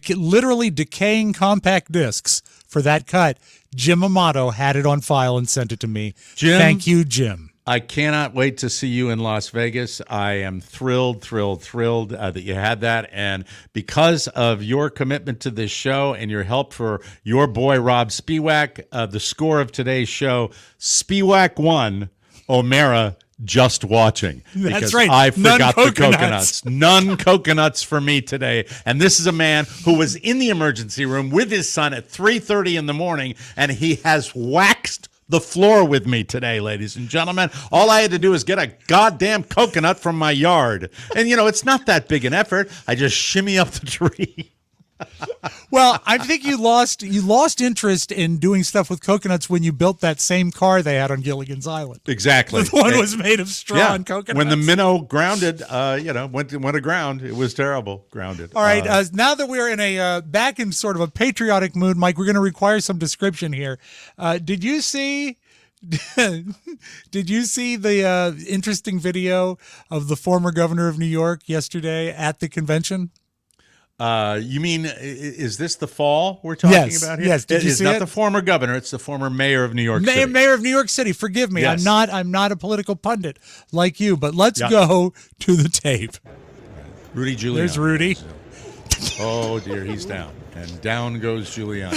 literally decaying compact discs for that cut, Jim Amato had it on file and sent it to me. Jim, thank you, Jim. I cannot wait to see you in Las Vegas. I am thrilled that you had that. And because of your commitment to this show and your help for your boy, Robb Spiewak, the score of today's show, Spiewak 1, O'Mara just watching. That's because right. I forgot None the coconuts. None coconuts for me today. And this is a man who was in the emergency room with his son at 3:30 in the morning, and he has waxed the floor with me today, ladies and gentlemen. All I had to do is get a goddamn coconut from my yard. And, you know, it's not that big an effort. I just shimmy up the tree. Well, I think you lost interest in doing stuff with coconuts when you built that same car they had on Gilligan's Island. Exactly. The one was made of straw and coconuts. When the minnow grounded, went aground, it was terrible. Grounded. All right. Now that we're in back in sort of a patriotic mood, Mike, we're going to require some description here. Did you see the interesting video of the former governor of New York yesterday at the convention? You mean, is this the fall we're talking about here? Yes. Did you it's see not it? the former governor. It's the former mayor of New York City. Mayor of New York City. Forgive me. Yes. I'm not a political pundit like you, but let's go to the tape. Rudy Giuliani. There's Rudy. Oh, dear. He's down. And down goes Giuliani.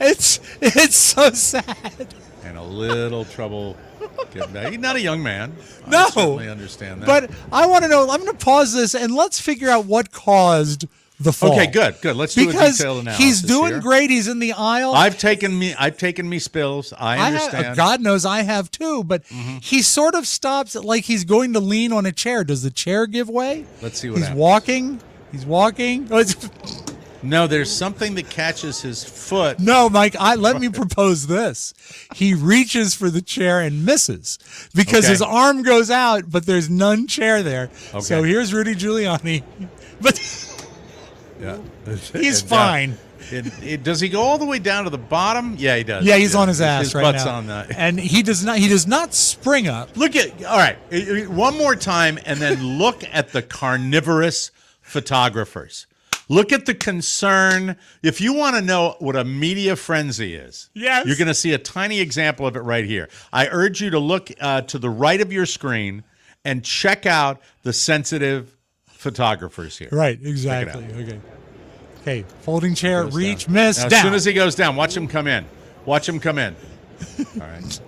It's so sad. And a little trouble getting back. He's not a young man. No. I certainly understand that. But I want to know, I'm going to pause this and let's figure out what caused the fall. Okay, good. Let's do a because detailed analysis. He's doing here. great. He's in the aisle. I've taken me spills. I understand. God knows I have too. But he sort of stops like he's going to lean on a chair. Does the chair give way? Let's see what he's happens. walking. He's walking. Oh, No, there's something that catches his foot. No, Mike, let me propose this. He reaches for the chair and misses because his arm goes out, but there's none chair there. Okay. So here's Rudy Giuliani. But Yeah. he's fine. Does he go all the way down to the bottom? Yeah, he does. Yeah, he's on his ass his right butt's now. on that. And he does not spring up. All right, one more time, and then look at the carnivorous photographers. Look at the concern. If you want to know what a media frenzy is, yes, you're going to see a tiny example of it right here. I urge you to look to the right of your screen and check out the sensitive photographers here. Right, exactly. Okay, folding chair, reach, down. miss, now, down. As soon as he goes down, watch him come in. All right.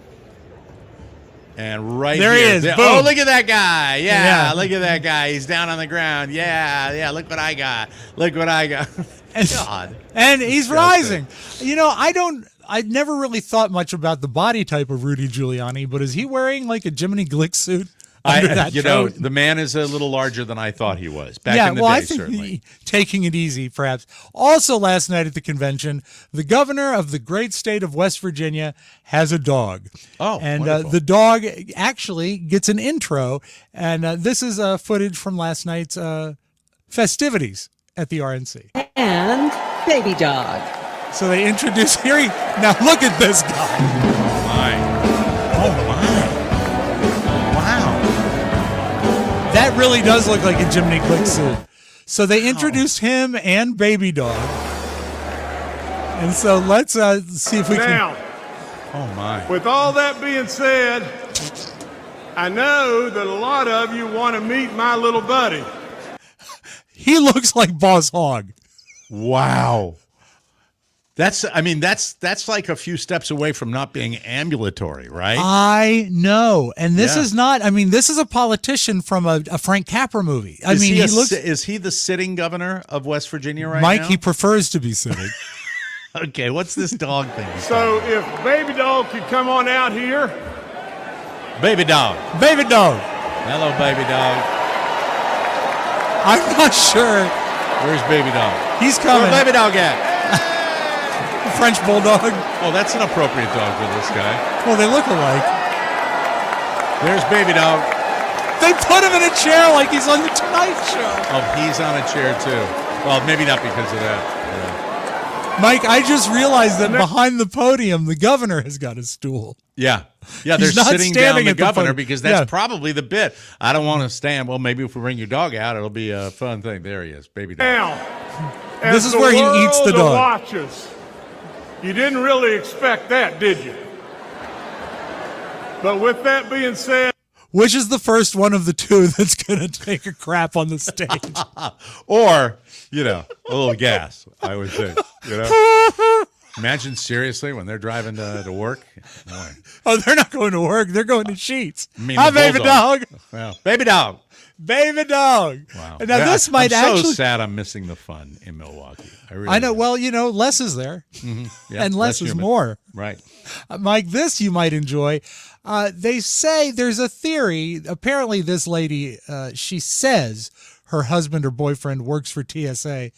And right there here. he is. Boom. Oh, look at that guy. Yeah, look at that guy. He's down on the ground. Yeah, look what I got. God. And he's rising. You know, I never really thought much about the body type of Rudy Giuliani, but is he wearing like a Jiminy Glick suit? under that coat. The man is a little larger than I thought he was back Yeah, in the well, day, I think certainly. taking it easy, perhaps. Also, last night at the convention, the governor of the great state of West Virginia has a dog. Oh, and wonderful. the dog actually gets an intro, and this is footage from last night's festivities at the RNC. And baby dog. So they introduce here. Now look at this guy. Oh, my. Wow. That really does look like a Jiminy Glick suit. So they introduced him and baby dog. And so let's see if we Now, Oh, my. with all that being said, I know that a lot of you want to meet my little buddy. He looks like Boss Hogg. Wow. That's like a few steps away from not being ambulatory, right? I know. And this Yeah. is not, this is a politician from a Frank Capra movie. Is he the sitting governor of West Virginia right Mike, now? he prefers to be sitting. Okay, what's this dog thing? So if Baby Dog could come on out here. Baby dog. Baby dog. Hello, baby dog. I'm not sure. Where's baby dog? He's coming. Where's baby dog at? French bulldog. Oh, that's an appropriate dog for this guy. Well, they look alike. There's baby dog. They put him in a chair like he's on the Tonight Show. Oh, he's on a chair too. Well, maybe not because of that. Mike, I just realized that behind the podium, the governor has got a stool. Yeah. Yeah, they're He's not sitting down standing the at the governor podium. because that's Yeah. probably the bit. I don't want to stand. Well, maybe if we bring your dog out, it'll be a fun thing. There he is, baby dog. Now, This as is where he eats the world dog. watches, you didn't really expect that, did you? But with that being said, Which is the first one of the two that's going to take a crap on the stage? Or, a little gas, I would think. Imagine seriously when they're driving to work. Boy. Oh, they're not going to work. They're going to Sheets. I mean, Hi, the baby bulldog. dog. Well, baby dog. Baby dog. Wow. And now this might I'm actually. so sad I'm missing the fun in Milwaukee. Really I know. am. Well, less is there, Yeah, and less is human. more. Right. Mike, this you might enjoy. They say there's a theory. Apparently, this lady, she says her husband or boyfriend works for TSA,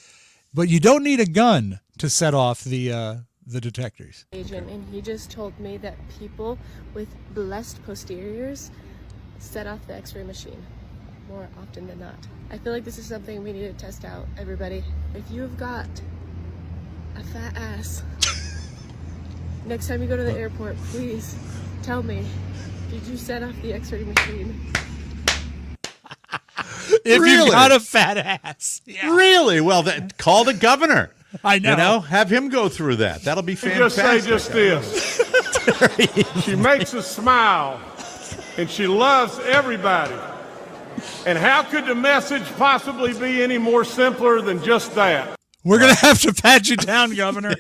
but you don't need a gun to set off the detectors. Agent, and he just told me that people with blessed posteriors set off the x-ray machine more often than not. I feel like this is something we need to test out, everybody. If you've got a fat ass, next time you go to the airport, please tell me, did you set off the x-ray machine? If Really? you got a fat ass, yeah. Really? Well, call the governor. I know. Have him go through that. That'll be just fantastic. say just this. She makes us smile, and she loves everybody. And how could the message possibly be any more simpler than just that? We're gonna have to pat you down, Governor.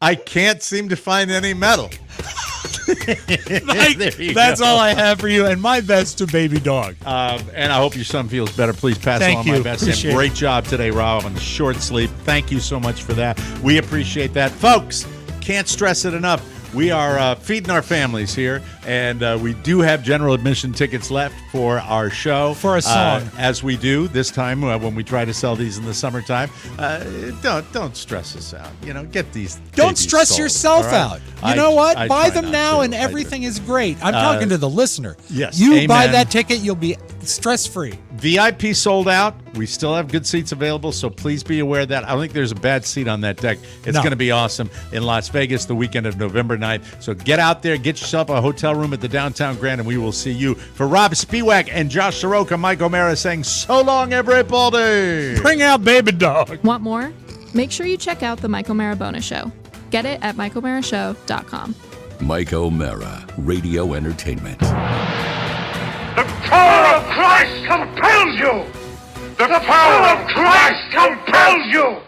I can't seem to find any metal. Mike, There you that's go. all I have for you, and my best to baby dog. And I hope your son feels better. Please pass Thank on you. my best. And Appreciate great job today, Rob, on the short sleep. Thank you so much for that. We appreciate that. Folks, can't stress it enough. We are feeding our families here, and we do have general admission tickets left for our show. For a song. As we do this time when we try to sell these in the summertime. Don't stress us out. Get these. Don't babies stress sold, yourself all right? out. You know what? I Buy try them not now, to. and I do. everything is great. I'm talking to the listener. yes, You buy amen. that ticket, you'll be stress-free. VIP sold out. We still have good seats available, so please be aware of that. I don't think there's a bad seat on that deck. It's No. going to be awesome in Las Vegas the weekend of November 9th. So get out there, get yourself a hotel room at the Downtown Grand, and we will see you. For Rob Spiewak and Josh Soroka, Mike O'Mara saying so long, everybody. Bring out baby dog. Want more? Make sure you check out the Mike O'Mara Bonus Show. Get it at MikeO'MaraShow.com. Mike O'Mara, Radio Entertainment. The power of Christ compels you! The power of Christ compels you!